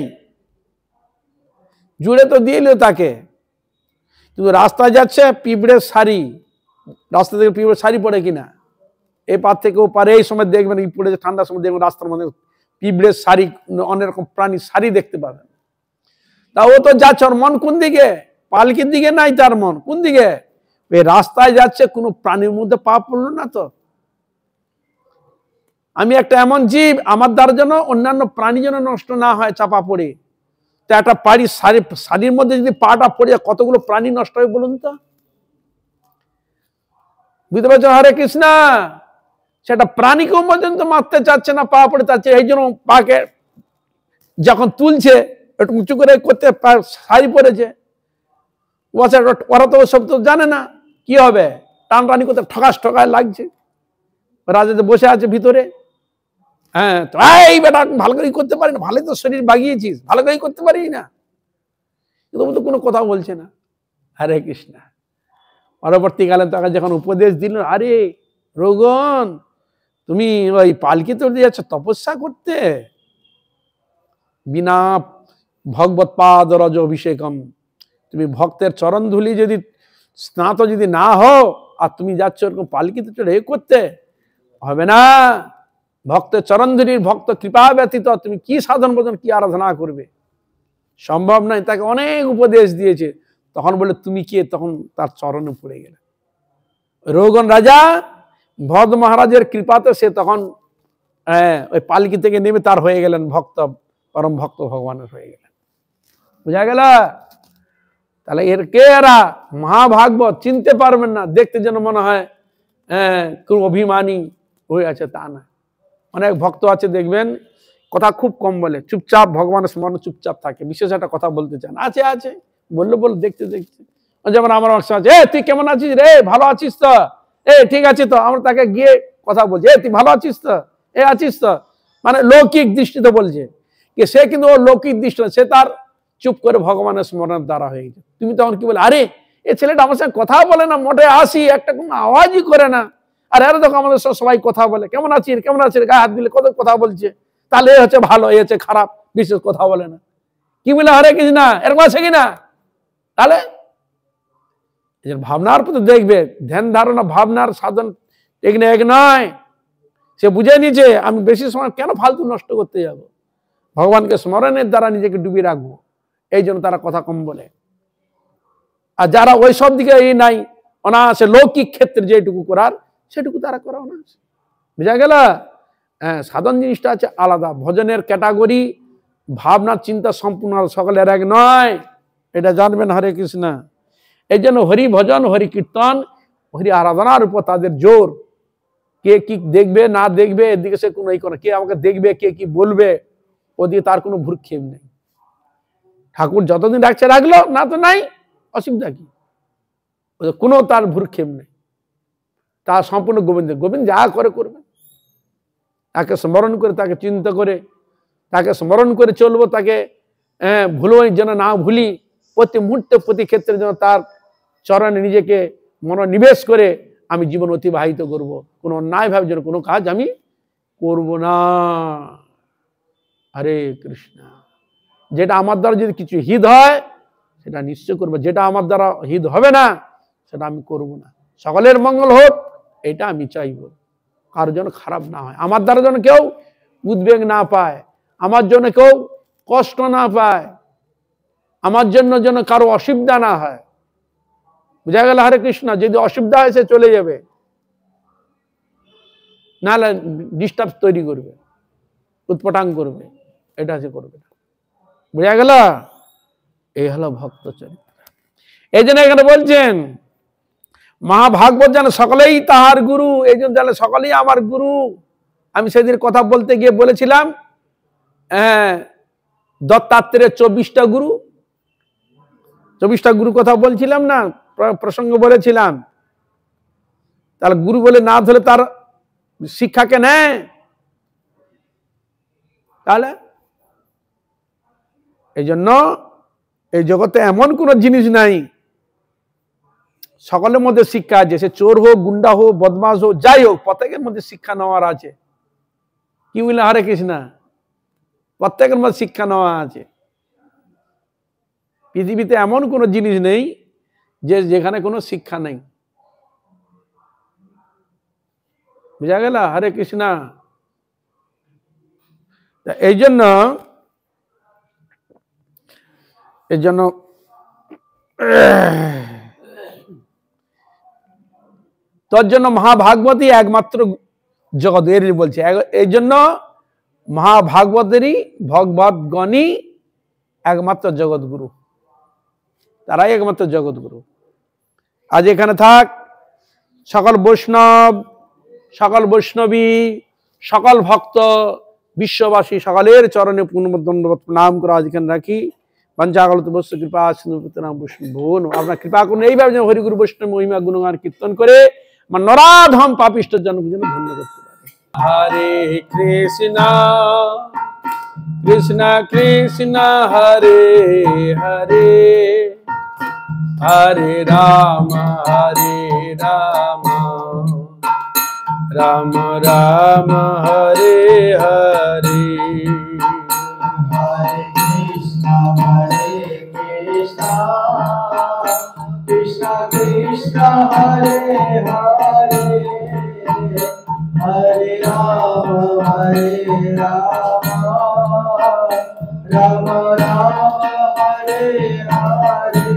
জুড়ে তো দিল তাকে। কিন্তু রাস্তায় যাচ্ছে, পিঁপড়ের শাড়ি, রাস্তা থেকে পিঁপড়ের শাড়ি পড়ে কিনা, এই পার থেকে ও পারে, এই সময় দেখবেন পড়েছে, ঠান্ডার সময় দেখবেন রাস্তার মধ্যে পিঁপড়ের শাড়ি, অনেক রকম প্রাণীর শাড়ি দেখতে পাবেন। তা ও তো যাচ্ছে, ওর মন কোন দিকে? পালকির দিকে নাই, তার মন কোন দিকে? এই রাস্তায় যাচ্ছে, কোনো প্রাণীর মধ্যে পা পড়লো না তো। আমি একটা এমন জীব, আমার দ্বারা যেন অন্যান্য প্রাণী যেন নষ্ট না হয়, চাপা পড়ে। তা একটা শাড়ির মধ্যে যদি পাটা পড়ে যায়, কতগুলো প্রাণী নষ্ট হয় বলুন তো। বুঝতে পারছো? হরে কৃষ্ণ। সেটা প্রাণীকেও পর্যন্ত মারতে চাচ্ছে না, পা পড়ে চাচ্ছে। এই জন্য পাকে যখন তুলছে, একটু উঁচু করে করতে, শাড়ি পরেছে, ওরা তো সব তো জানে না কি হবে, টানটানি করতে ঠকায় লাগছে। রাজা যে বসে আছে ভিতরে, হ্যাঁ, তো এই বেটা ভালো করে করতে পারি না, ভালোই তো শরীর বাগিয়েছিস, ভালো করে করতে পারি না, কিন্তু তো কোনো কথা বলছে না। হরে কৃষ্ণ। পরবর্তীকালে তাকে যখন উপদেশ দিল, আরে রঘুগণ, তুমি ওই পালকি তোর দিয়ে যাচ্ছ তপস্যা করতে, বিনা ভগবত পাদ রজ অভিষেকম, তুমি ভক্তের চরণ ধুলি যদি স্নাত যদি না হও, আর তুমি যাচ্ছ এরকম পালকিতে চড়ে এ করতে, হবে না। ভক্তের চরণ ধুলির, ভক্ত কৃপা ব্যতীত তুমি কি সাধন ভজন, কি আরাধনা করবে, সম্ভব নয়। তাকে অনেক উপদেশ দিয়েছে, তখন বলে তুমি কে? তখন তার চরণে পড়ে গেল। রঘুগণ রাজা ভদ মহারাজের কৃপাতে সে তখন ওই পালকি থেকে নেমে তার হয়ে গেলেন ভক্ত, পরম ভক্ত ভগবানের হয়ে গেলেন। বুঝা গেল? তাহলে এর কে এরা? মহাভাগবত চিনতে পারবেন না, দেখতে যেন মনে হয় কোন অভিমানী হয়ে আছে, তা না। অনেক ভক্ত আছে দেখবেন কথা খুব কম বলে, চুপচাপ ভগবানের স্মরণ চুপচাপ থাকে, বিশেষ একটা কথা বলতে চান, আছে বললো দেখতে দেখতে। যেমন আমার অংশ আছে, তুই কেমন আছিস রে? ভালো আছিস তো? ঠিক আছে তো। আমরা তাকে গিয়ে কথা বলছি, তুই ভালো আছিস তো? আছিস তো? মানে লৌকিক দৃষ্টিতে বলছে, কি সে কিন্তু ওর লৌকিক দৃষ্টি, সে তার চুপ করে ভগবানের স্মরণের দ্বারা হয়ে গেছে। তুমি তখন কি বলে, আরে এই ছেলেটা আমার সঙ্গে কথা বলে না, মোটে আসি একটা কোনো আওয়াজই করে না, আর এরা দেখো আমাদের সবাই কথা বলে, কেমন আছিস কেমন আছিস, গায়ে হাত দিলে কত কথা বলছে, তাহলে এ হচ্ছে ভালো, এ হচ্ছে খারাপ, বিশেষ কথা বলে না। কি বলে হরে কৃষ্ণ, এরকম আছে কিনা? তাহলে ভাবনার প্রতি দেখবে, ধ্যান ধারণা ভাবনার সাধন এখানে এক নয়। সে বুঝে নিয়েছে আমি বেশি সময় কেন ফালতু নষ্ট করতে যাব, ভগবানকে স্মরণের দ্বারা নিজেকে ডুবিয়ে রাখবো, এই জন্য তারা কথা কম বলে। আর যারা ওই সব দিকে এই নাই, অনায়াসে লৌকিক ক্ষেত্রে যেটুকু করার সেটুকু তারা করা অনায়াসে। বুঝা গেল? হ্যাঁ, সাধন জিনিসটা আছে আলাদা, ভজনের ক্যাটাগরি, ভাবনার চিন্তা সম্পূর্ণ সকলের এক নয়, এটা জানবেন। হরে কৃষ্ণ। এই জন্য হরি ভজন, হরি কীর্তন, হরি আরাধনার উপর তাদের জোর। কে কি দেখবে না দেখবে এদিকে সে কোনো এই করে, কে আমাকে দেখবে, কে কি বলবে, ওদিকে তার কোনো ভ্রুক্ষেপ নেই। ঠাকুর যতদিন রাখছে রাখলো, না তো নাই, অসুবিধা কি? কোনো তার ভ্রুক্ষেপ নেই, তার সম্পূর্ণ গোবিন্দ। গোবিন্দ যা করে করবে, তাকে স্মরণ করে, তাকে চিন্তা করে, তাকে স্মরণ করে চলবো, তাকে ভুলো যেন না ভুলি, প্রতি মুহূর্তে প্রতি ক্ষেত্রে যেন তার চরণে নিজেকে মনোনিবেশ করে আমি জীবন অতিবাহিত করব, কোনো অন্যায় ভাবে যেন কোনো কাজ আমি করব না। হরে কৃষ্ণ। যেটা আমার দ্বারা যদি কিছু হিত হয় সেটা নিশ্চয় করবো, যেটা আমার দ্বারা হিত হবে না সেটা আমি করব না। সকলের মঙ্গল হোক, এটা আমি চাইব, কারোর জন্য খারাপ না হয়, আমার দ্বারা যেন কেউ উদ্বেগ না পায়, আমার জন্য কেউ কষ্ট না পায়, আমার জন্য যেন কারো অসুবিধা না হয়। বুঝা গেল? হরে কৃষ্ণ। যদি অসুবিধা হয় সে চলে যাবে, নাহলে ডিস্টার্ব তৈরি করবে, উৎপটাং করবে, এটা সে করবে না। বুঝা গেল? এই হলো ভক্ত চরিত্র। এই জন্য এখানে বলছেন মহাভাগবত যেন সকলেই তাহার গুরু, এই জন্য যেন সকলেই আমার গুরু। আমি সেদিন কথা বলতে গিয়ে বলেছিলাম দত্তাত্রেয়ের 24টা গুরু, 24টা গুরু কথা বলছিলাম না, প্রসঙ্গ বলেছিলাম। তাহলে গুরু বলে না ধরে তার শিক্ষাকে নেয়, তাহলে এই জন্য এই জগতে এমন কোন জিনিস নাই, সকলের মধ্যে শিক্ষা আছে, সে চোর হোক, গুন্ডা হোক, বদমাস হোক, যাই হোক, প্রত্যেকের মধ্যে শিক্ষা নেওয়ার আছে। কি বললেন? হরে কৃষ্ণ। প্রত্যেকের মধ্যে শিক্ষা নেওয়া আছে। পৃথিবীতে এমন কোন জিনিস নেই যে যেখানে কোনো শিক্ষা নেই। বুঝা গেল? হরে কৃষ্ণ। এই জন্য তোর জন্য মহাভাগবতী একমাত্র জগৎ, এর বলছে। এই জন্য মহাভাগবতেরই ভগবৎগণই একমাত্র জগৎগুরু, তারাই একমাত্র জগৎগুরু। আজ এখানে থাক সকল বৈষ্ণব, সকল বৈষ্ণবী, সকল ভক্ত, বিশ্ববাসী সকলের চরণে পুনর্দণ্ডবত প্রণাম করে আজ এখানে রাখি। পঞ্চাগত বস্তু কৃপা সিন্ধু বৈষ্ণব, আপনার কৃপা করুন এইভাবে যেন হরিগুরু বৈষ্ণব মহিমা গুণগান কীর্তন করে আমার নরাধম পাপিষ্ঠ জনকে যেন ধন্য করতে পারে। হরে কৃষ্ণ কৃষ্ণ কৃষ্ণ হরে হরে, হরে Ram Ram Ram Hare Hare. Hare Krishna Krishna Krishna Hare Hare, Hare Rama Rama Rama Hare Hare।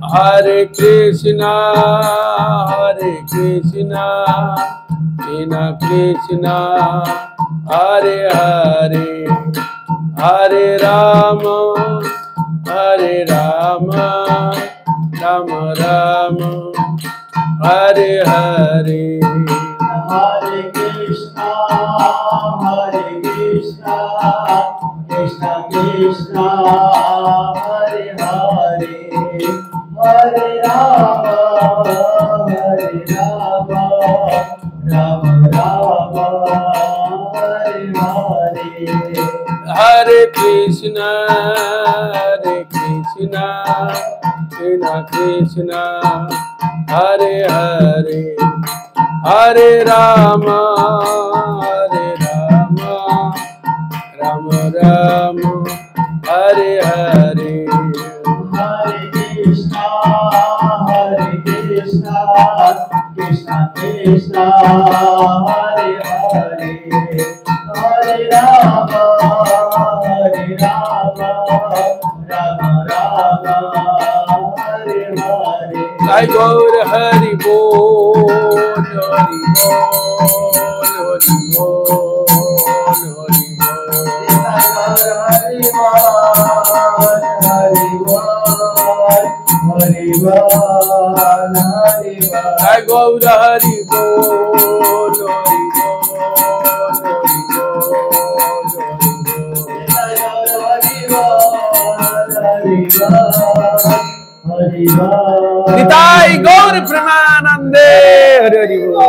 Hare Krishna Krishna Krishna Hare Hare, Hare Rama Rama Rama Hare Hare। Hare Krishna Krishna Krishna Hare Hare, Hare Rama Rama Rama Hare Hare। Hare Krishna Krishna Krishna Hare Hare, Hare Rama Rama Rama Hare Hare। Hare Krishna Krishna Krishna Hare Hare, Hare Rama Rama Rama Hare Hare। Jai Gaur Hari Bol, Hari Bol, Hari Bol, Hari Jai Gaur Hari Bol, Hari Bol, Nitai Gaur Premanande, Hari Hari Bol।